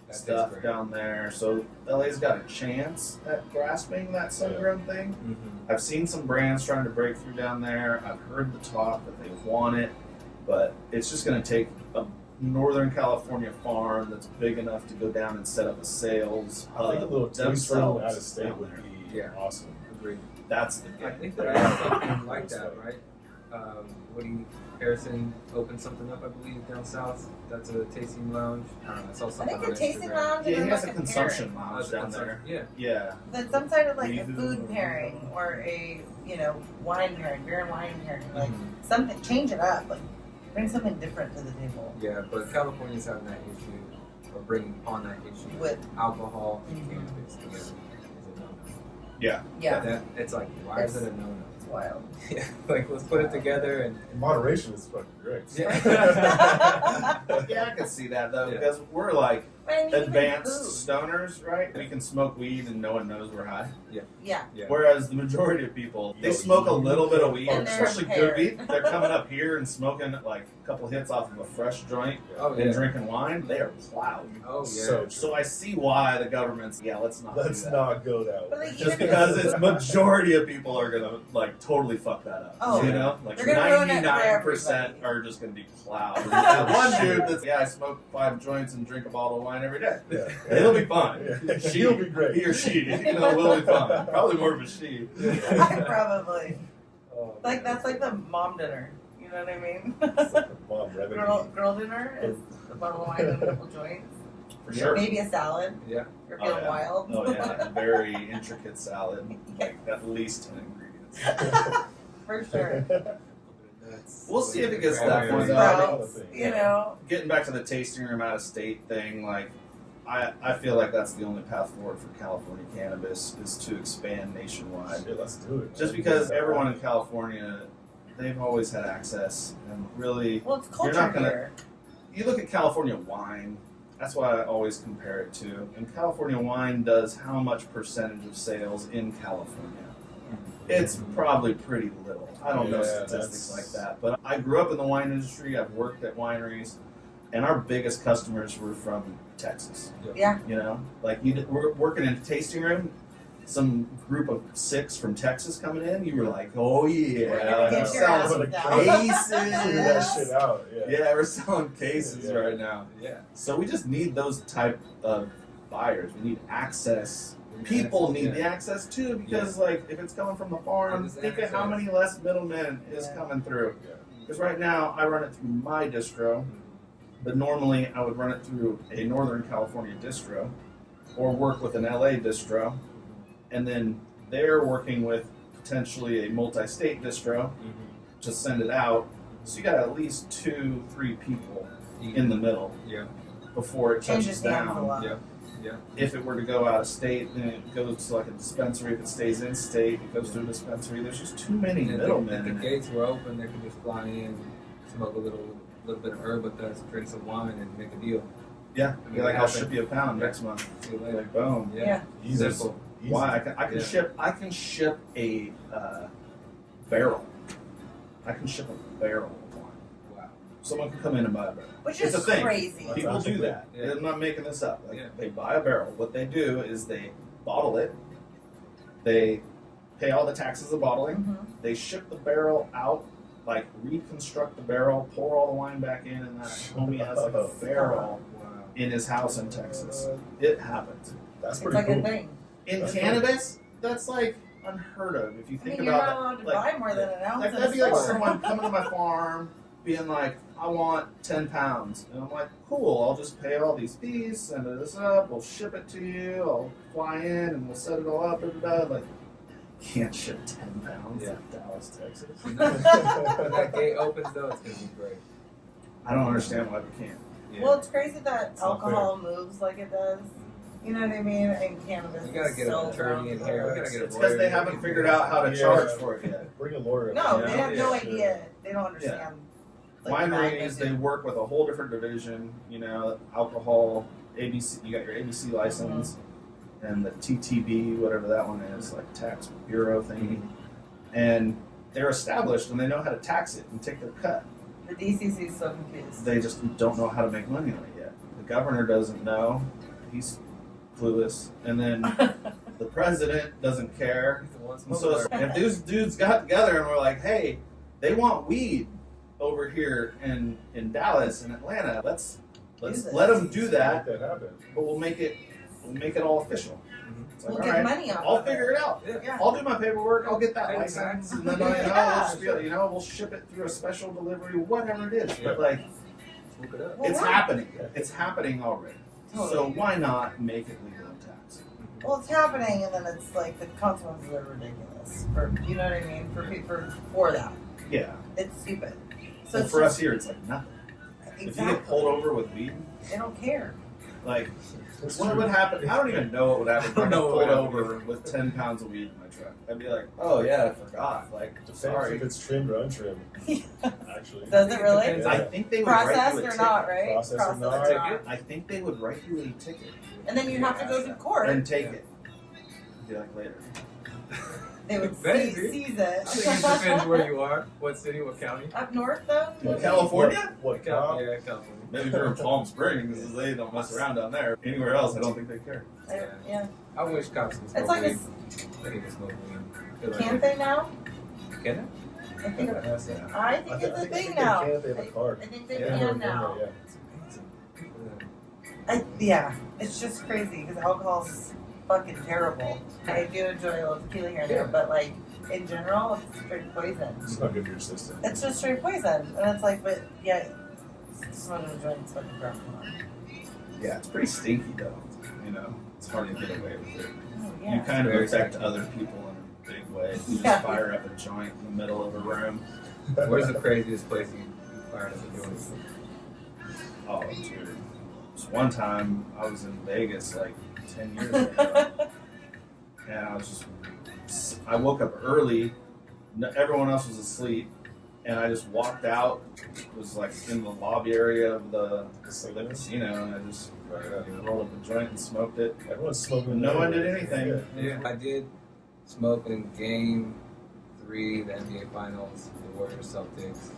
That's stuff great. down there. So LA's got a chance at grasping that sungrown thing. Mm-hmm. I've seen some brands trying to break through down there. I've heard the talk that they want it, but it's just going to take a Northern California farm that's big enough to go down and set up a sales I think a hub little taste room themselves out of state down would there. be Yeah. awesome. Agreed. That's the I game. think there is something like that, right? Harrison opened something up, I believe, down south. That's a tasting lounge. I don't know. I saw I something think on a tasting Instagram. lounge Yeah, and he then has a like consumption pairing. lounge down there. Yeah. Yeah. Then some side of like a Maybe. food pairing or a wine pairing, beer and wine pairing, like Mhm. something. Change it up, like bring something different to the table. Yeah, but California's having that issue, or bringing upon that issue With- alcohol and Mhm. cannabis together. Is a no-no. Yeah. Yeah, It's like, why is it a no-no? it's wild. Yeah, like let's put it together and Moderation is fucking great. yeah. Yeah, I can see that though, Yeah. because we're like I mean, even advanced food. stoners, right? We can smoke weed and no one knows we're high. Yeah, Yeah. Whereas the majority of people, they smoke a little bit of weed, And they're especially good impaired. weed. They're coming up here and smoking like a couple hits off of a fresh joint Oh and yeah. drinking wine. They are plowed. Oh yeah. So I see why the government's let's not Let's do that. not go that But way. like, Just even because it's majority of people are gonna like totally fuck that up. Oh, you know, like they're gonna ruin it for 99% everybody. are just gonna be plowed. And that one dude that's I smoke 5 joints and drink a bottle of wine every day. Yeah. He'll be fine. Yeah. She, He'll be great. He or she, will be fine. Probably more of a she. probably Oh, like that's like the mom dinner. You know what I mean? It's like a mom remedy. girl dinner is a bottle of wine and a couple joints. For sure. Maybe a salad. Yeah. You're Oh, feeling yeah. wild. Oh yeah, a very intricate salad, like at least 10 ingredients. For sure. Nuts. We'll see if it gets to Yeah, that yeah, point. yeah. Sprouts, you know. Getting back to the tasting room out of state thing, like I feel like that's the only path forward for California cannabis is to expand nationwide. Shit, let's do it. Just because everyone in California, they've always had access, and really, Well, it's You're culture not gonna- here. you look at California wine. That's what I always compare it to. And California wine does how much percentage of sales in California? It's probably pretty little. I don't know Yeah, statistics that's- like that. But I grew up in the wine industry. I've worked at wineries, and our biggest customers were from Texas. Yeah. You know, like we're working in a tasting room. Some group of 6 from Texas coming in. You were like, oh yeah, We're gonna get your selling ass some down. cases. Figure that shit out. Yeah. Yeah, we're selling cases Yeah. right now. Yeah. So we just need those type of buyers. We need access. People need the access too, because like if it's coming from the farm, Just think of how access. many less middlemen is Yeah. coming through. Yeah. Because right now I run it through my distro, but normally I would run it through a Northern California distro, or work with an LA distro, and then they're working with potentially a multi-state distro to send it out. So you got at least 2-3 people in the middle Yeah. before it touches Changes hands a down. lot. Yeah. Yeah. If it were to go out of state, then it goes to like a dispensary. If it stays in state, it goes to a dispensary. There's just too many And if middlemen. the in it. gates were open, they could just fly in, smoke a little bit of herb with us, drink some wine, and make a deal. Yeah, I mean, be like, it I'll happens. ship you a pound next month. See you later. Like, boom. Yeah. Yeah. Easy. Simple. Easy. Why? I can Yeah. ship. I can ship a barrel. I can ship a barrel of wine. Wow. Someone can come in and buy a barrel. Which It's is a thing. crazy. That's People awesome. do that. Yeah. I'm not making this up. Like, Yeah. they buy a barrel. What they do is they bottle it. They pay all the taxes of bottling. Mhm. They ship the barrel out, like reconstruct the barrel, pour all the wine back in, and that homie has like a barrel Wow. in his house in Texas. It happens. That's It's pretty like cool. a thing. In That's cannabis, that's like unheard of. If you I think mean, you're not about allowed it, to like, buy more than an ounce like in a that'd be like store. someone coming to my farm being like, I want 10 pounds. And I'm like, cool, I'll just pay all these fees, send this up, we'll ship it to you, I'll fly in and we'll set it all up, like, can't ship 10 pounds Yeah. to Dallas, Texas. When that gate opens, though, it's gonna be great. I don't understand why we can't. Yeah. Well, it's crazy that It's not alcohol moves like it does. You know what I mean? And cannabis. We gotta is get so an attorney in here. We gotta get a It's because they haven't figured out how to Yeah. charge for it yet. Bring a lawyer. No, Yeah. they have no Yeah. idea. They don't understand. like, the Wineries, they magnitude. work with a whole different division, you know, alcohol, ABC, you got your ABC license, and the TTB, whatever that one is, like tax bureau thingy. and they're established and they know how to tax it and take their cut. The DCC is so confused. They just don't know how to make money on it yet. The governor doesn't know; he's clueless, and then the president doesn't care. And so if these dudes got together and were like, "Hey, they want weed over here in Dallas and Atlanta. Let's let them do that, Make that happen. but we'll make it all official." It's like, We'll all get right, money off I'll of figure it out. Yeah. I'll do my paperwork. I'll get that Pay license, tax. and then we'll Yeah. just be, we'll ship it through a special delivery, whatever it is. But like, Swoop it up. Well, it's right. happening. It's happening already. So Totally. why not make it legal in tax? Well, it's happening, and then it's like the consequences are ridiculous. For you know what I mean? For that, Yeah. it's stupid. So So it's for just, us here, it's like nothing. If you exactly, get pulled over with weed, they don't care. like, what would happen? I don't even know what would happen if I I don't know got what pulled would over with 10 pounds of weed in my truck. I'd be like, oh yeah, I forgot. Like, Depends sorry. if it's trimmed or untrimmed. Actually, Does it really? Depends. I think they would write Processed you a or ticket. not, right? Processed or not. Ticket? I think they would write you a ticket And then you'd have to go to court. and take it. Be like later. They would Maybe. seize I think it depends where you are, what city, what county. Up north, though? In California? What cop? Yeah, California. Maybe if you're in Palm Springs, they don't mess around down there. Anywhere else, I don't think they care. Yeah. I wish cops would smoke It's like weed. a. They need to smoke weed. Feel like Can't they now? Can I think, Yeah. I think it's a think thing they now. can if they have a card. I think they Yeah. can now. Yeah. Yeah, it's just crazy because alcohol's fucking terrible. I do enjoy a little tequila here and there, but like in general, it's straight poison. It's not good for your system. It's just straight poison, and it's like, but yeah, smoking a joint's fucking crap. Yeah, it's pretty stinky though. You know, it's hard to get away with it. Oh, You yeah. kind of Very affect stinky. other people in a big way. You Yeah. just fire up a joint in the middle of a room. Where's the craziest place you fired up a joint? Oh, dude. Just one time I was in Vegas like 10 years ago, and I woke up early. Everyone else was asleep, and I just walked out. Was like in the lobby area of the casino, and I just rolled up a joint and smoked it. Everyone's smoking. No one did anything. Yeah, I did smoke in Game 3, the NBA Finals, the Warriors Celtics.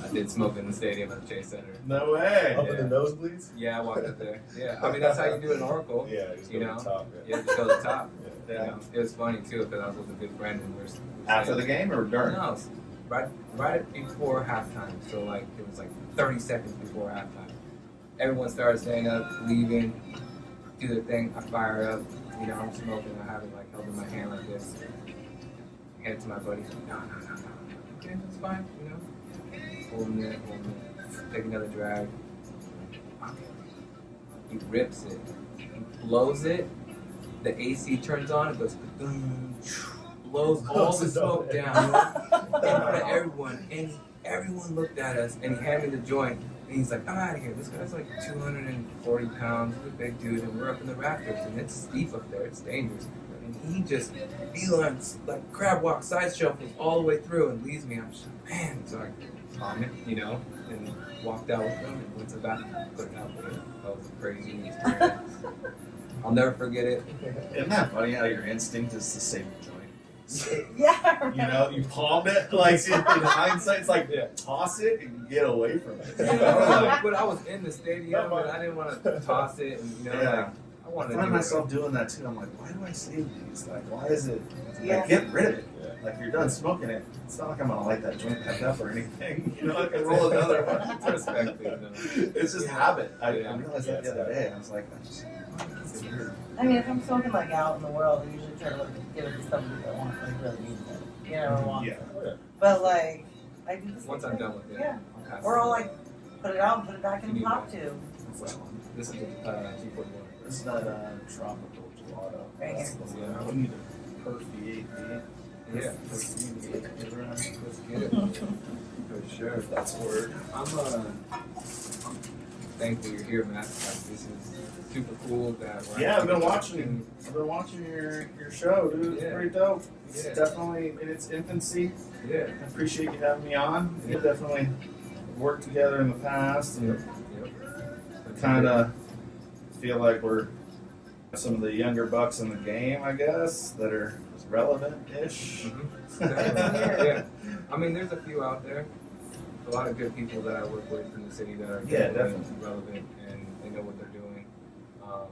I did smoke in the stadium at the Chase Center. No way. Up in the nosebleeds? Yeah, I walked up there. Yeah, I mean that's how you do it in Oracle. Yeah, just You go to know? the top. You have to go to the top. Yeah. You know? It was funny too because I was with a good friend and we're After the game or during? No, it's right before halftime. So like it was like 30 seconds before halftime. Everyone started standing up, leaving, do their thing. I fire up. You know, I'm smoking. I have it like held in my hand like this. Hand it to my buddy. He's like, no. Okay, that's fine. You know, holding it. Take another drag. He rips it. He blows it. The AC turns on. It goes. Blows all the smoke down in front of everyone, and everyone looked at us, and he handed me the joint, and he's like, "I'm out of here." This guy's like 240 pounds, he's a big dude, and we're up in the rafters, and it's steep up there, it's dangerous. And he just beelines, like crab walk, side shuffles all the way through, and leaves me. I'm just like, man, so I calm it, you know, and walked out with him, and went to the bathroom, put it out there. That was a crazy experience. I'll never forget it. Isn't that funny how your instinct is to save the joint? Yeah. You know, you palmed it, like in hindsight, it's like toss it and get away from it. You know, like, But I was in the stadium and I didn't want to toss it, and you know, Yeah. like I I wanted to find do myself doing that too. I'm like, why do I save these? Like, why is it? Yeah. Like, get rid of it. Yeah. Like, you're done smoking it. It's not like I'm gonna light that joint back up or anything. You know, I can roll another one. It's perspective, no. It's just habit. I Yeah. realized that the other day. I was like, it's weird. I mean, if I'm smoking like out in the world, I usually try to give it to somebody that wants, like, really needs it. You know, wants Yeah. it. Oh, yeah. But like, I do this. Once I'm done with it, Yeah. I'll pass Or it. I'll like put it out and put it back in the You top need tube. This is G41. This is that tropical gelato. Right That's here. the one. We need to perfiate it. Yeah, Perfiate it around. let's get it for sure. If that's a word. I'm thankful you're here, Matt. Like, this is super cool that we're Yeah, I've been actually watching. I've been watching your show, dude. It's Yeah. pretty dope. It's Yeah. definitely in its infancy. Yeah. I appreciate you having me on. We've definitely worked together in the past, and Yep. kind of feel like we're some of the younger bucks in the game, I guess, that are relevant-ish. Yeah. I mean, there's a few out there. A lot of good people that I work with in the city that are definitely relevant and they know what they're doing. Well,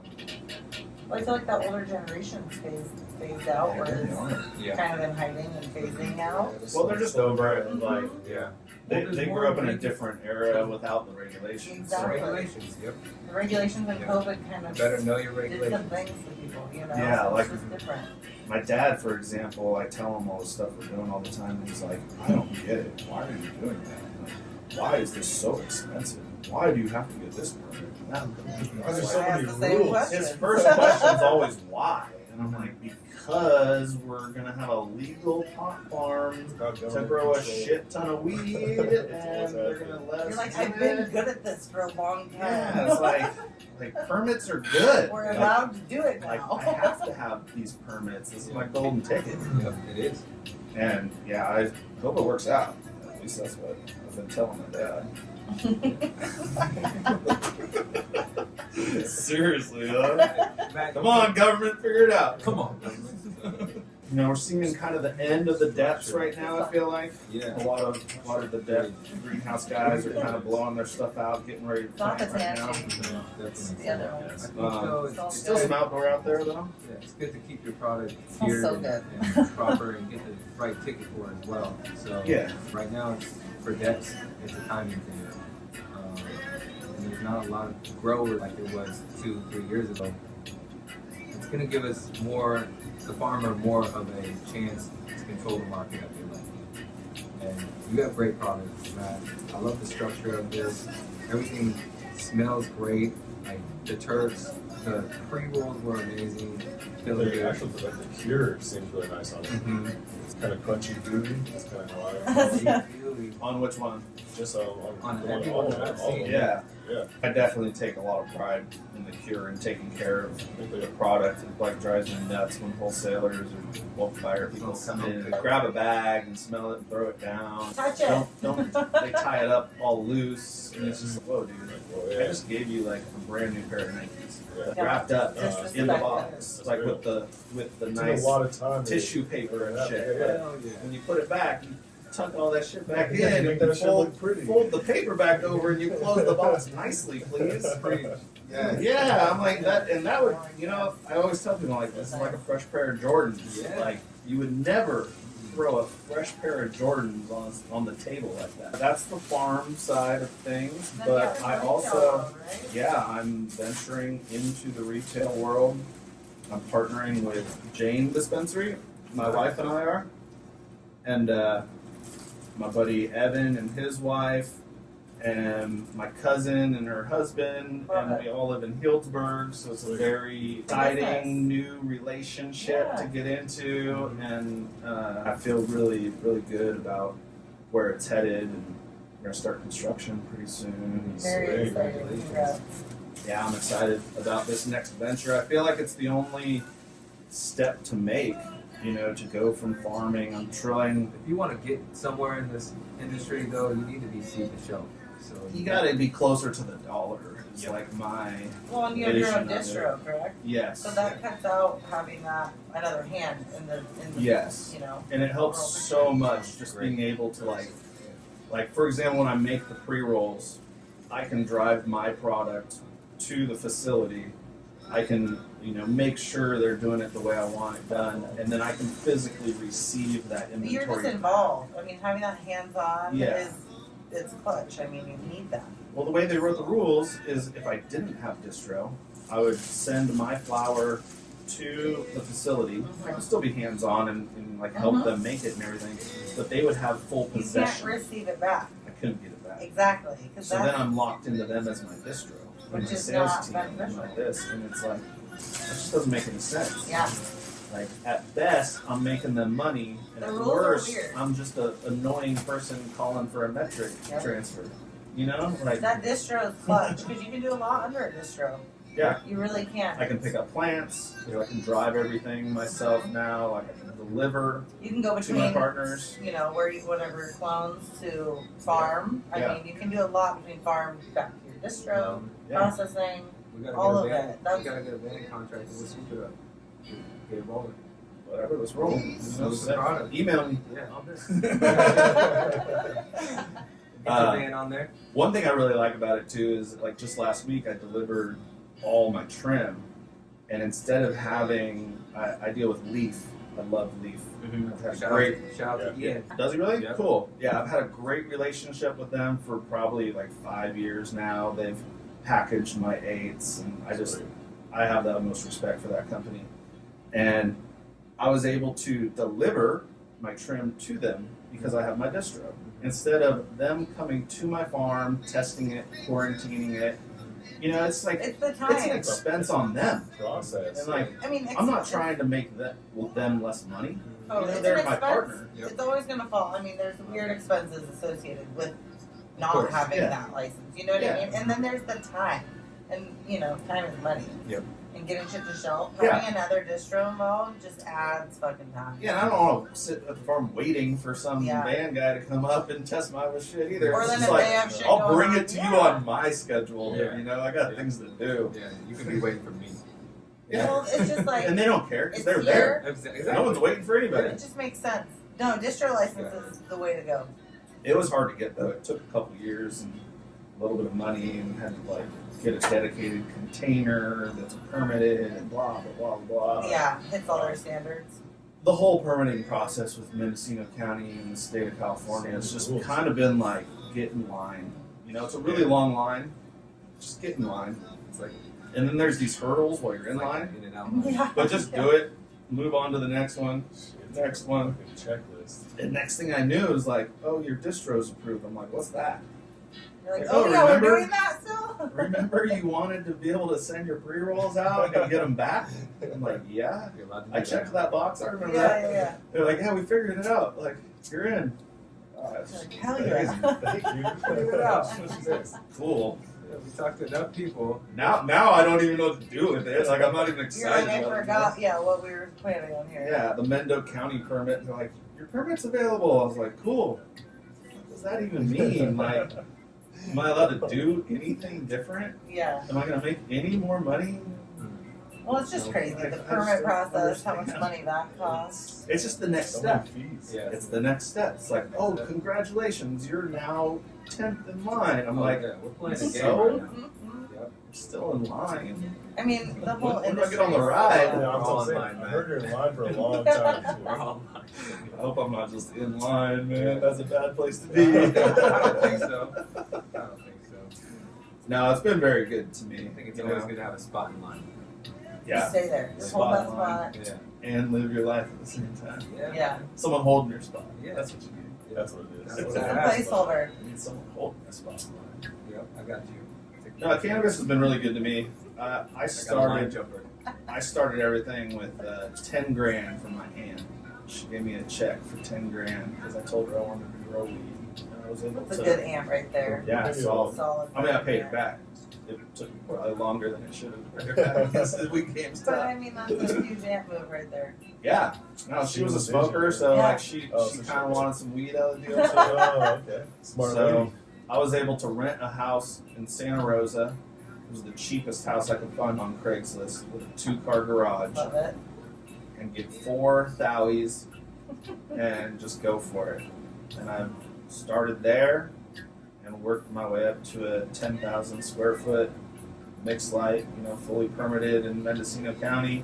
I feel like that older generation phased out, or is kind of in hiding and phasing out. Well, they're just over it. Like, yeah. They grew up in a different era without the regulations. Exactly. Regulations, yep. The regulations and COVID kind of Better know your did regulations. some things to people, you know? Yeah, so like- it's just different. My dad, for example, I tell him all the stuff we're doing all the time, and he's like, I don't get it. Why are you doing that? I'm like, why is this so expensive? Why do you have to get this permit? And that permit? Why there's I so asked many the same rules? question. His first question's always why. And I'm like, because we're going to have a legal pot farm to grow a shit ton of weed, and they're going to let us You're like, do I've been it. good at this for a long time. Yeah, it's like permits are good. We're Like, allowed to do it Like, now. I have to have these permits. This is my golden ticket. Yep, it is. And yeah, I hope it works out. At least that's what I've been telling my dad. Seriously, though. Matt, Come on, government, figure it out. Come on. You know, we're seeing kind of the end of the depths right now, I feel like. Yeah. A lot of the depth greenhouse guys are kind of blowing their stuff out, getting ready to Stop plant it, right now. Definitely. The other ones. I think so. It's Still some outdoor out there, though. Yeah, it's good to keep your product Smells here so and, good. and proper and get the right ticket for it as well. So Yeah. right now it's for debts, it's a timing thing. And there's not a lot of growers like there was 2-3 years ago. It's gonna give us the farmer more of a chance to control the market, I feel like. And you have great products, Matt. I love the structure of this. Everything smells great. Like the turfs, the pre-rolls were amazing. Feeling good. Actually, the cure seems really nice on it. Mhm. It's kind of crunchy, gooey. That's kind of how I Really On which one? just On the every all one of that it, I've all of seen. it. Yeah. Yeah. I definitely take a lot of pride in the cure and taking care of the product. It like drives me nuts when wholesalers or bulk buyer people come in and grab a bag and smell it and throw it down. Touch it. Don't they tie it up all loose and it's just like, whoa, dude. Well, I yeah. just gave you like a brand new pair of Nikes, Yeah. wrapped up Disrespect in the it. box, like with the It nice took a lot of time. tissue paper and Yeah, shit. yeah, yeah. Hell yeah. When you put it back, you tuck all that shit back Yeah, in, make and you that shit look pretty. fold the paper back over, and you close the box nicely, please. Yeah, I'm like that, and that would, you know, I always tell people like this is like a fresh pair of Jordans. Yeah. Like you would never throw a fresh pair of Jordans on the table like that. That's the farm side of things, but I also, yeah, I'm venturing into the retail world. I'm partnering with Jane Dispensary, my wife and I are, and my buddy Evan and his wife, and my cousin and her husband, and we all live in Healdsburg, so it's a very exciting new relationship to get into, and I feel really, really good about where it's headed, and we're gonna start construction pretty soon. Very Sweet. excited. Congrats. Yeah, I'm excited about this next venture. I feel like it's the only step to make, you know, to go from farming. I'm trying. If you want to get somewhere in this industry, though, you need to be seed to shelf. So You gotta be closer to the dollar. It's Yep. like my Well, and you have your own vision of it. distro, correct? Yes. So that cuts out having that another hand in the Yes. you know. And it helps so much just being able to like for example, when I make the pre-rolls, I can drive my product to the facility. I can, you know, make sure they're doing it the way I want it done, and then I can physically receive that But you're just inventory. involved. I mean, having that hands-on Yeah. is it's clutch. I mean, you need that. Well, the way they wrote the rules is if I didn't have distro, I would send my flower to the facility. I can still be hands-on and like help them make it and everything, but they would have full You can't possession. receive it back. I couldn't get it back. Exactly, because So then that's I'm locked into them as my distro, like Which my is sales not team, beneficial. like this, and it's like that just doesn't make any sense. yeah. Like at best, I'm making them money, and The at rules are worst, weird. I'm just an annoying person calling for a metric Yep. transfer. You know, like That distro is clutch because you can do a lot under a distro. yeah. You really can. I can pick up plants. You know, I can drive everything myself now. Like I can deliver You can go to my between, partners. you know, where you whatever clones to farm. I Yeah. mean, you can do a lot between farm back to your distro, Yeah. processing. we gotta All get of a van. it. That's- We gotta get a van contract and we'll swoop it up. Get it rolling. whatever, let's roll. What's the product? Email me. Yeah, all this. Get your van on there. One thing I really like about it too is like just last week I delivered all my trim, and instead of having, I deal with Leaf. I love Leaf. I've had a great. Shout out to Ian. Does he really? Yep. Cool. Yeah, I've had a great relationship with them for probably like 5 years now. They've packaged my 8s, and I have the utmost respect for that company. And I was able to deliver my trim to them because I have my distro. Instead of them coming to my farm, testing it, quarantining it, you know, it's like It's the it's time. an expense on them. Process. And like, I mean, I'm not trying to make them less money. Oh, You know, it's they're an my expense. partner. Yep. It's always going to fall. I mean, there's weird expenses associated with not course, having yeah. that license. You know what Yeah. I mean? And then there's the time. And, you know, time is money. Yep. And getting shit to shelf. Yeah. Having another distro involved just adds fucking time. Yeah, and I don't want to sit at the farm waiting for some Yeah. van guy to come up and test my shit either. Or It's then just if like, they have shit I'll going bring on, it to you yeah. on my schedule. Yeah. You know, I got Yeah. things to do. Yeah, you could be waiting for me. Yeah. Well, it's just like, And they don't care because it's they're here. there. Exactly. No one's waiting for anybody. It just makes sense. No, distro license is the way to go. It was hard to get though. It took a couple years and a little bit of money, and had to like get a dedicated container that's permitted and blah blah blah blah. Yeah, hits all their standards. The whole permitting process with Mendocino County and the state of California has just kind of been like get in line. You know, it's a really long line. Just get in line. It's like And then there's these hurdles while you're in line. in and out. Yeah. But just do it. Move on to the next one. Next one. Checklist. And next thing I knew, it was like, oh, your distro's approved. I'm like, what's that? You're like, Oh, oh, yeah, we're remember? doing that still? Remember you wanted to be able to send your pre-rolls out and get them back? I'm like, yeah. You're allowed to do I checked that box. I remember Yeah, that. yeah, yeah. They're like, yeah, we figured it out. Like, you're in. It's Like, hell crazy. yeah. Thank you. Figure it out. Cool. Yeah, we talked to enough people. Now I don't even know what to do with it. Like, I'm not even You're excited. like, I about it. forgot, yeah, what we were planning on here. Yeah, the Mendo County permit. They're like, your permit's available. I was like, cool. What does that even mean? Like, am I allowed to do anything different? Yeah. Am I going to make any more money? Well, it's just crazy. I The just permit don't process, how much understand. money that costs. It's just the next So many step. fees. Yeah. It's the next step. It's like, oh, congratulations, you're now 10th in line. I'm like, yeah, we're playing a game so? right now. Mhm. Yep. I'm still in line. I mean, the whole When do I industry. get on the is ride? so- Yeah, I'm All saying, online, I heard you're in line for a long We're time too. all I hope I'm not just in line, man. That's a bad place to be. I don't think so. I don't think so. No, it's been very good to me. I think it's you always know? good to have a spot in line. Yeah. Stay there. Just hold that Spot spot. Yeah. And live your life at the same time. Yeah. Yeah. Someone holding your spot. Yeah. That's what you need. That's what it is. That's It's what a I asked. placeholder. You need someone holding your spot. Yep, I got you. No, cannabis has been really good to me. I I got a line started. jumper. I started everything with 10 grand from my aunt. She gave me a check for 10 grand because I told her I wanted to grow weed. And I was able That's a to. good amp right there. Yeah, so Solid. I mean, I paid it back. It took probably longer than it should have to pay it back because the week came But I stuff. mean, that's a huge amp move right there. Yeah, no, she was a smoker, so Yeah. like she Oh, she so kind of she- wanted some weed out of the deal. too. Oh, okay. Smart So lady. I was able to rent a house in Santa Rosa. It was the cheapest house I could find on Craigslist with a 2-car garage, Love it. and get 4 Thowies and just go for it. And I started there and worked my way up to a 10,000 square foot mixed light, fully permitted in Mendocino County,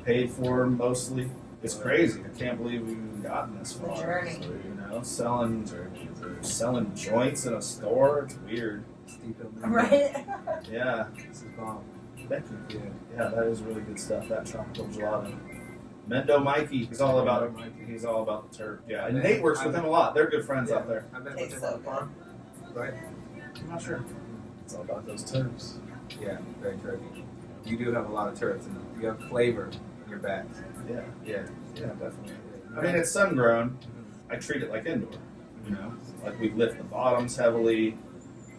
paid for mostly. It's crazy. I can't believe we've even gotten this The far. journey. Selling joints in a store. It's weird. Steep Hill Mendo. Right? Yeah. This is bomb. Thank you. Yeah, that is really good stuff. That tropical gelato. Mendo Mikey, he's all about the turf. Yeah, and Nate works with him a lot. They're good friends out there. I met with Tastes him so on the farm. Right? I'm not sure. It's all about those terms. Yeah, very turkey. You do have a lot of turfs and you have flavor in your bags. Yeah, Yeah. yeah, definitely. I mean, it's sun grown. I treat it like indoor. Like we lift the bottoms heavily.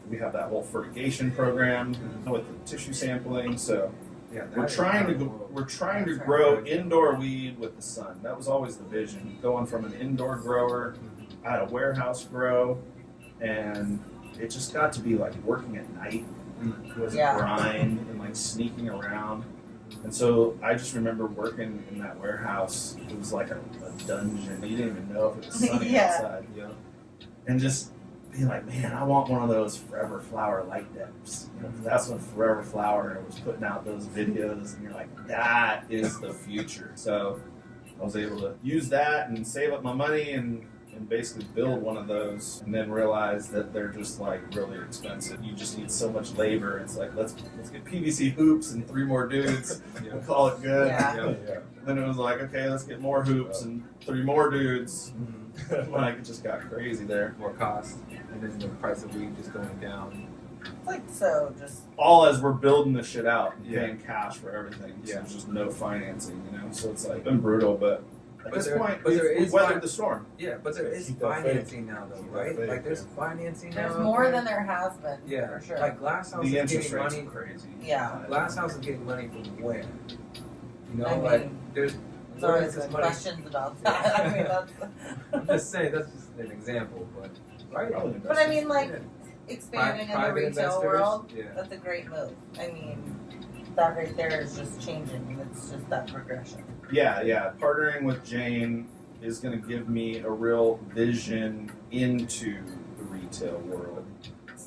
We have that whole fertigation program with the tissue sampling. So Yeah, we're trying to grow indoor weed with the sun. That was always the vision. Going from an indoor grower, I had a warehouse grow, and it just got to be like working at night. It was Yeah. a grind and like sneaking around. And so I just remember working in that warehouse. It was like a dungeon. You didn't even know if it was sunny Yeah. outside, you know? And just being like, man, I want one of those Forever Flower light dips. You know, 'cause that's when Forever Flower was putting out those videos, and you're like, that is the future. So I was able to use that and save up my money and basically build one of those, and then realize that they're just like really expensive. You just need so much labor. It's like, let's get PVC hoops and 3 more dudes and call it good. Yeah. You know? And then it was like, okay, let's get more hoops and 3 more dudes. Like, it just got crazy there. More cost, and then the price of weed just going down. It's like so just All as we're building this shit out and Yeah. paying cash for everything. So Yeah. there's just no financing, you know? So it's like been brutal, but at But this there- point, but there we've is weathered fin- the storm. Yeah, but there is Keep that financing now, though, Keep that right? faith, Like there's yeah. financing now. there's out more there. than there has been. Yeah, for sure. Like Glass House The is interest getting rates money. are crazy. Yeah. Glass House is getting money from where? You know, I mean, like there's There's where always is this been money? questions about that. I mean, that's. I'm just saying that's just an example, but right. Probably But I mean, like Yeah. expanding in the Private retail investors, world, yeah. that's a great move. I mean, that right there is just changing, and it's just that progression. Yeah. Partnering with Jane is going to give me a real vision into the retail world.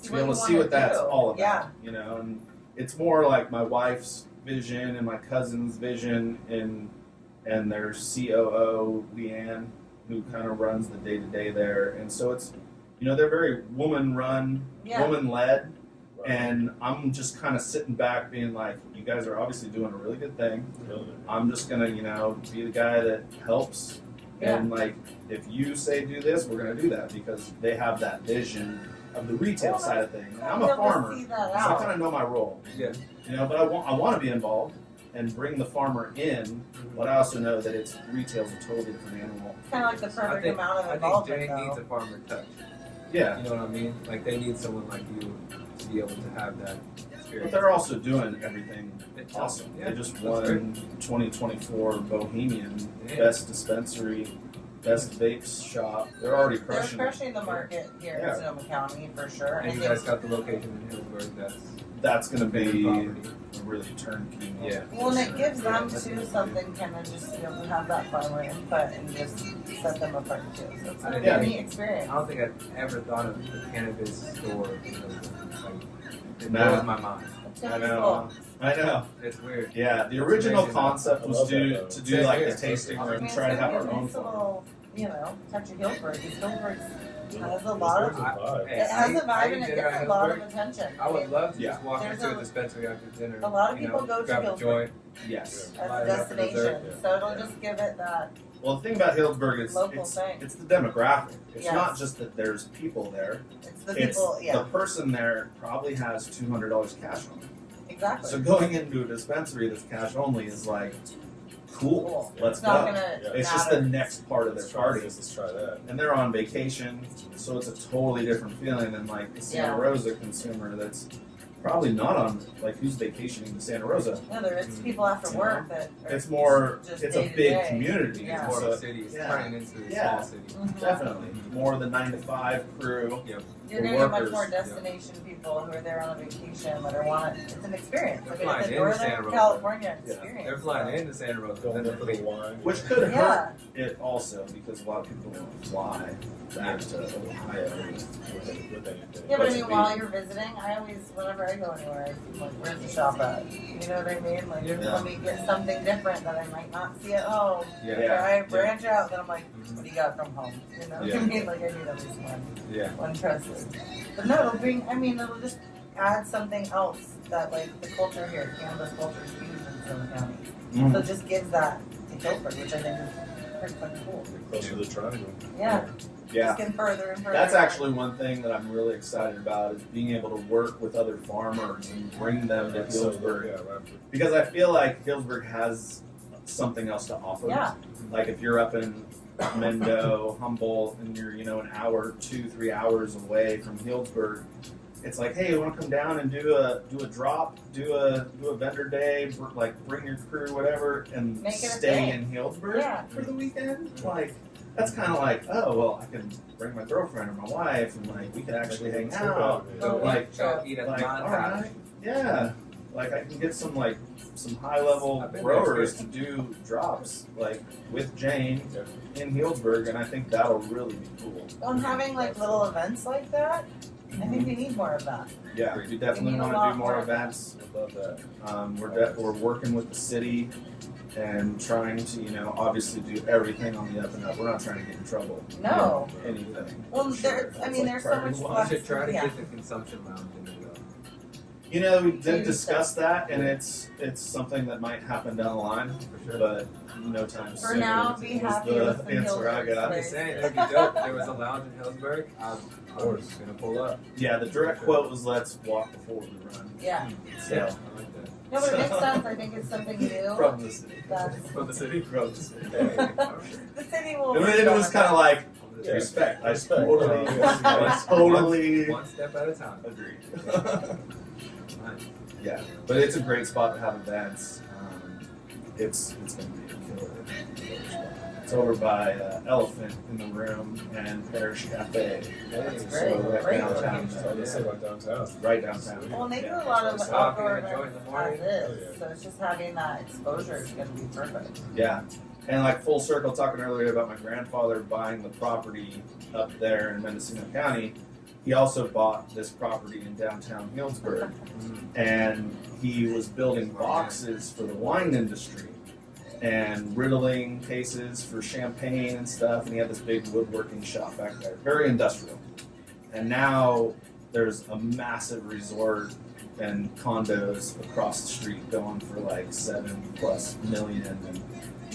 To be able to see what that's all about. Yeah. You know, and it's more like my wife's vision and my cousin's vision and their COO, Leanne, who kind of runs the day-to-day there. And so it's, you know, they're very woman-run, Yeah. woman-led. And I'm just kind of sitting back being like, you guys are obviously doing a really good thing. I'm just going to, you know, be the guy that helps. And like, if you say do this, we're going to do that because they have that vision of the retail side of things. And I'm a farmer, so I kind of know my role. Yeah. You know, but I want to be involved and bring the farmer in, but I also know that it's retail's a totally different animal. Kind of like the perfect amount of I think involvement, Jane needs though. a farmer touch. Yeah, You know what I mean? Like they need someone like you to be able to have that experience. but they're also doing everything It's awesome. Yeah, They just that's won 2024 Bohemian Yeah. Best Dispensary, Best Vape Shop. They're already They're crushing it. crushing the market here Yeah. in Sonoma County for sure. And I you think- guys got the location in Healdsburg. That's going to be property. a really turnkey. Yeah. Well, and it gives them too something kind of just to be able to have that farmer input and just set them apart too. So it's a Yeah. neat experience. I don't think I've ever thought of the cannabis store in Healdsburg. Like, it No. blows my mind. It's I gonna be know. cool. I know. It's weird. Yeah, the original amazing. concept I was love that, to though. do like Yeah. a tasting I room mean, and it's try to gonna have be our a own nice farm. little, you know, touch of Healdsburg. Because Healdsburg has a lot of. Hey, It has a I vibe and eat it dinner gets at a lot of Healdsburg. attention. I would love to Yeah. just walk There's into a- a dispensary after dinner. a lot of you people know, go to grab a Healdsburg. joint. Yes. As Light a it up for dessert. destination, yeah. so it'll Yeah. just give it that. Well, the thing about Healdsburg is Local it's, thing. it's the demographic. It's Yes. not just that there's people there. It's the It's people, yeah, the person there probably has $200 cash on them. exactly. So going into a dispensary that's cash only is like, cool, let's It's not go. gonna. Yeah. It's just matter. the next part of Let's their try party. this. Let's try that. And they're on vacation, so it's a totally different feeling than like the Santa Yeah. Rosa consumer that's probably not on, like, who's vacationing to Santa Rosa. No, there's people after You work that. Are It's more, just it's a day to big day. community. Yeah. It's more So- of a city. It's yeah. turning into a Yeah. small city. Mhm. Definitely. More the 9 to 5 crew. Yep. You're The gonna get much workers, more yeah. destination people who are there on a vacation that are want it. It's an experience. They're Like flying it's a into Northern Santa Rosa. California Yeah. experience. They're flying into Santa Rosa. Going Then there they're for the leaving. wine. Which could hurt Yeah. it also because a lot of people don't fly back to Ohio. With anything. Yeah, but I What's mean, it while be? you're visiting, I always, whenever I go anywhere, I'm like, where's the shop at? You know what I mean? Like, Yeah. let me get something different that I might not see at home. Yeah. If I branch out, then I'm like, Mhm. what do you got from home? You know what Yeah. I mean? Like, I need at least Yeah. one trusted. But no, it'll bring, I mean, it'll just add something else that, like, the culture here, cannabis culture is huge in Sonoma County. Mm-hmm. So it just gives that to Healdsburg, which I think is pretty fucking cool. Close to the triangle. Yeah. Yeah. Just getting further and further. That's actually one thing that I'm really excited about is being able to work with other farmers and bring them to So, Healdsburg. yeah, right. Because I feel like Healdsburg has something else to offer. Yeah. Like if you're up in Mendo, Humboldt, and you're, you know, an hour, 2-3 hours away from Healdsburg, it's like, hey, you want to come down and do a drop, do a vendor day, like bring your crew, whatever, and Make it a stay thing. in Healdsburg Yeah. for the weekend? Like, that's kind of like, oh, well, I can bring my girlfriend or my wife, and like we can actually hang out. Oh, Like, Go eat at like, the all Montage. right, yeah. like I can get some high level I've been growers there, to do drops like with Jane in Healdsburg, and I think that'll really be cool. On having like little events like that, I think we need more of that. Yeah, we definitely need a want to lot do more more. events. I love that. We're working with the city and trying to, obviously do everything on the up and up. We're not trying to get in trouble. No. Anything. Well, there's so much You flex. should try to Yeah. get the consumption lounge in there, though. We did Maybe discuss so. that, and it's something that might happen down the line, For sure. but no time For soon. now, be is happy the with the answer I Healdsburg got. I'm place. just saying, it'd be dope. There was a lounge in Healdsburg. I'm just gonna pull up. Yeah, the direct quote was "Let's walk before we run." Yeah. So I like that. No, but it makes sense. I think it's something new. from the city, That's, From the city. from the city. the city will. And it was kind of like Yeah. respect. I Respect. totally, I totally One step at a time. agree. Nice. Yeah, but it's a great spot to have events. It's going to be a killer spot. It's over by Elephant in the Room and Parish Cafe. That's So great. right Great downtown. So let's say about downtown. Right downtown. Well, and they do Yeah. a lot of So outdoor if you enjoy events the morning- as is, so it's just having that exposure is going to be perfect. Yeah, and like full circle, talking earlier about my grandfather buying the property up there in Mendocino County. He also bought this property in downtown Healdsburg, and he was building boxes for the wine industry and riddling cases for champagne and stuff. And he had this big woodworking shop back there, very industrial. And now there's a massive resort and condos across the street going for like $7+ million, and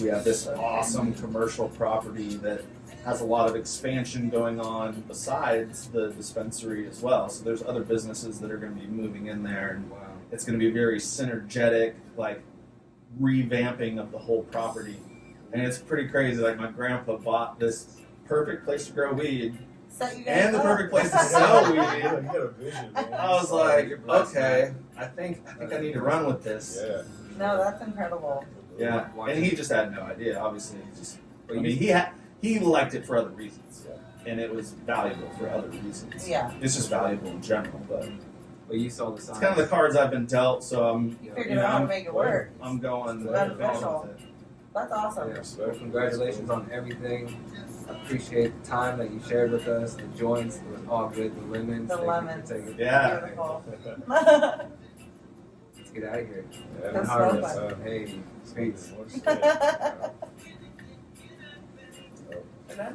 we have this awesome commercial property that has a lot of expansion going on besides the dispensary as well. So there's other businesses that are going to be moving in there, and Wow. it's going to be very synergetic, like revamping of the whole property. And it's pretty crazy. Like my grandpa bought this perfect place to grow weed Set you guys and the up. perfect place to sell weed. Yeah, you got a vision, man. I was like, okay, I think I need to run with this. Yeah. No, that's incredible. Yeah, and he just had no idea. Obviously, But I mean, he liked it for other reasons, and it was valuable for other reasons. Yeah. It's just valuable in general, but you saw the it's sign. kind of the cards I've been dealt. So I'm, Figured out how to make it work. I'm going Beneficial. with it. That's awesome. Yeah. Well, congratulations on everything. I appreciate the time that you shared with us. The joints, it was all good. The lemons. The thank you for lemons. taking- Yeah. Beautiful. Let's get out of here. Yeah, That's Harvest. so Hey, peace. What's that? Okay.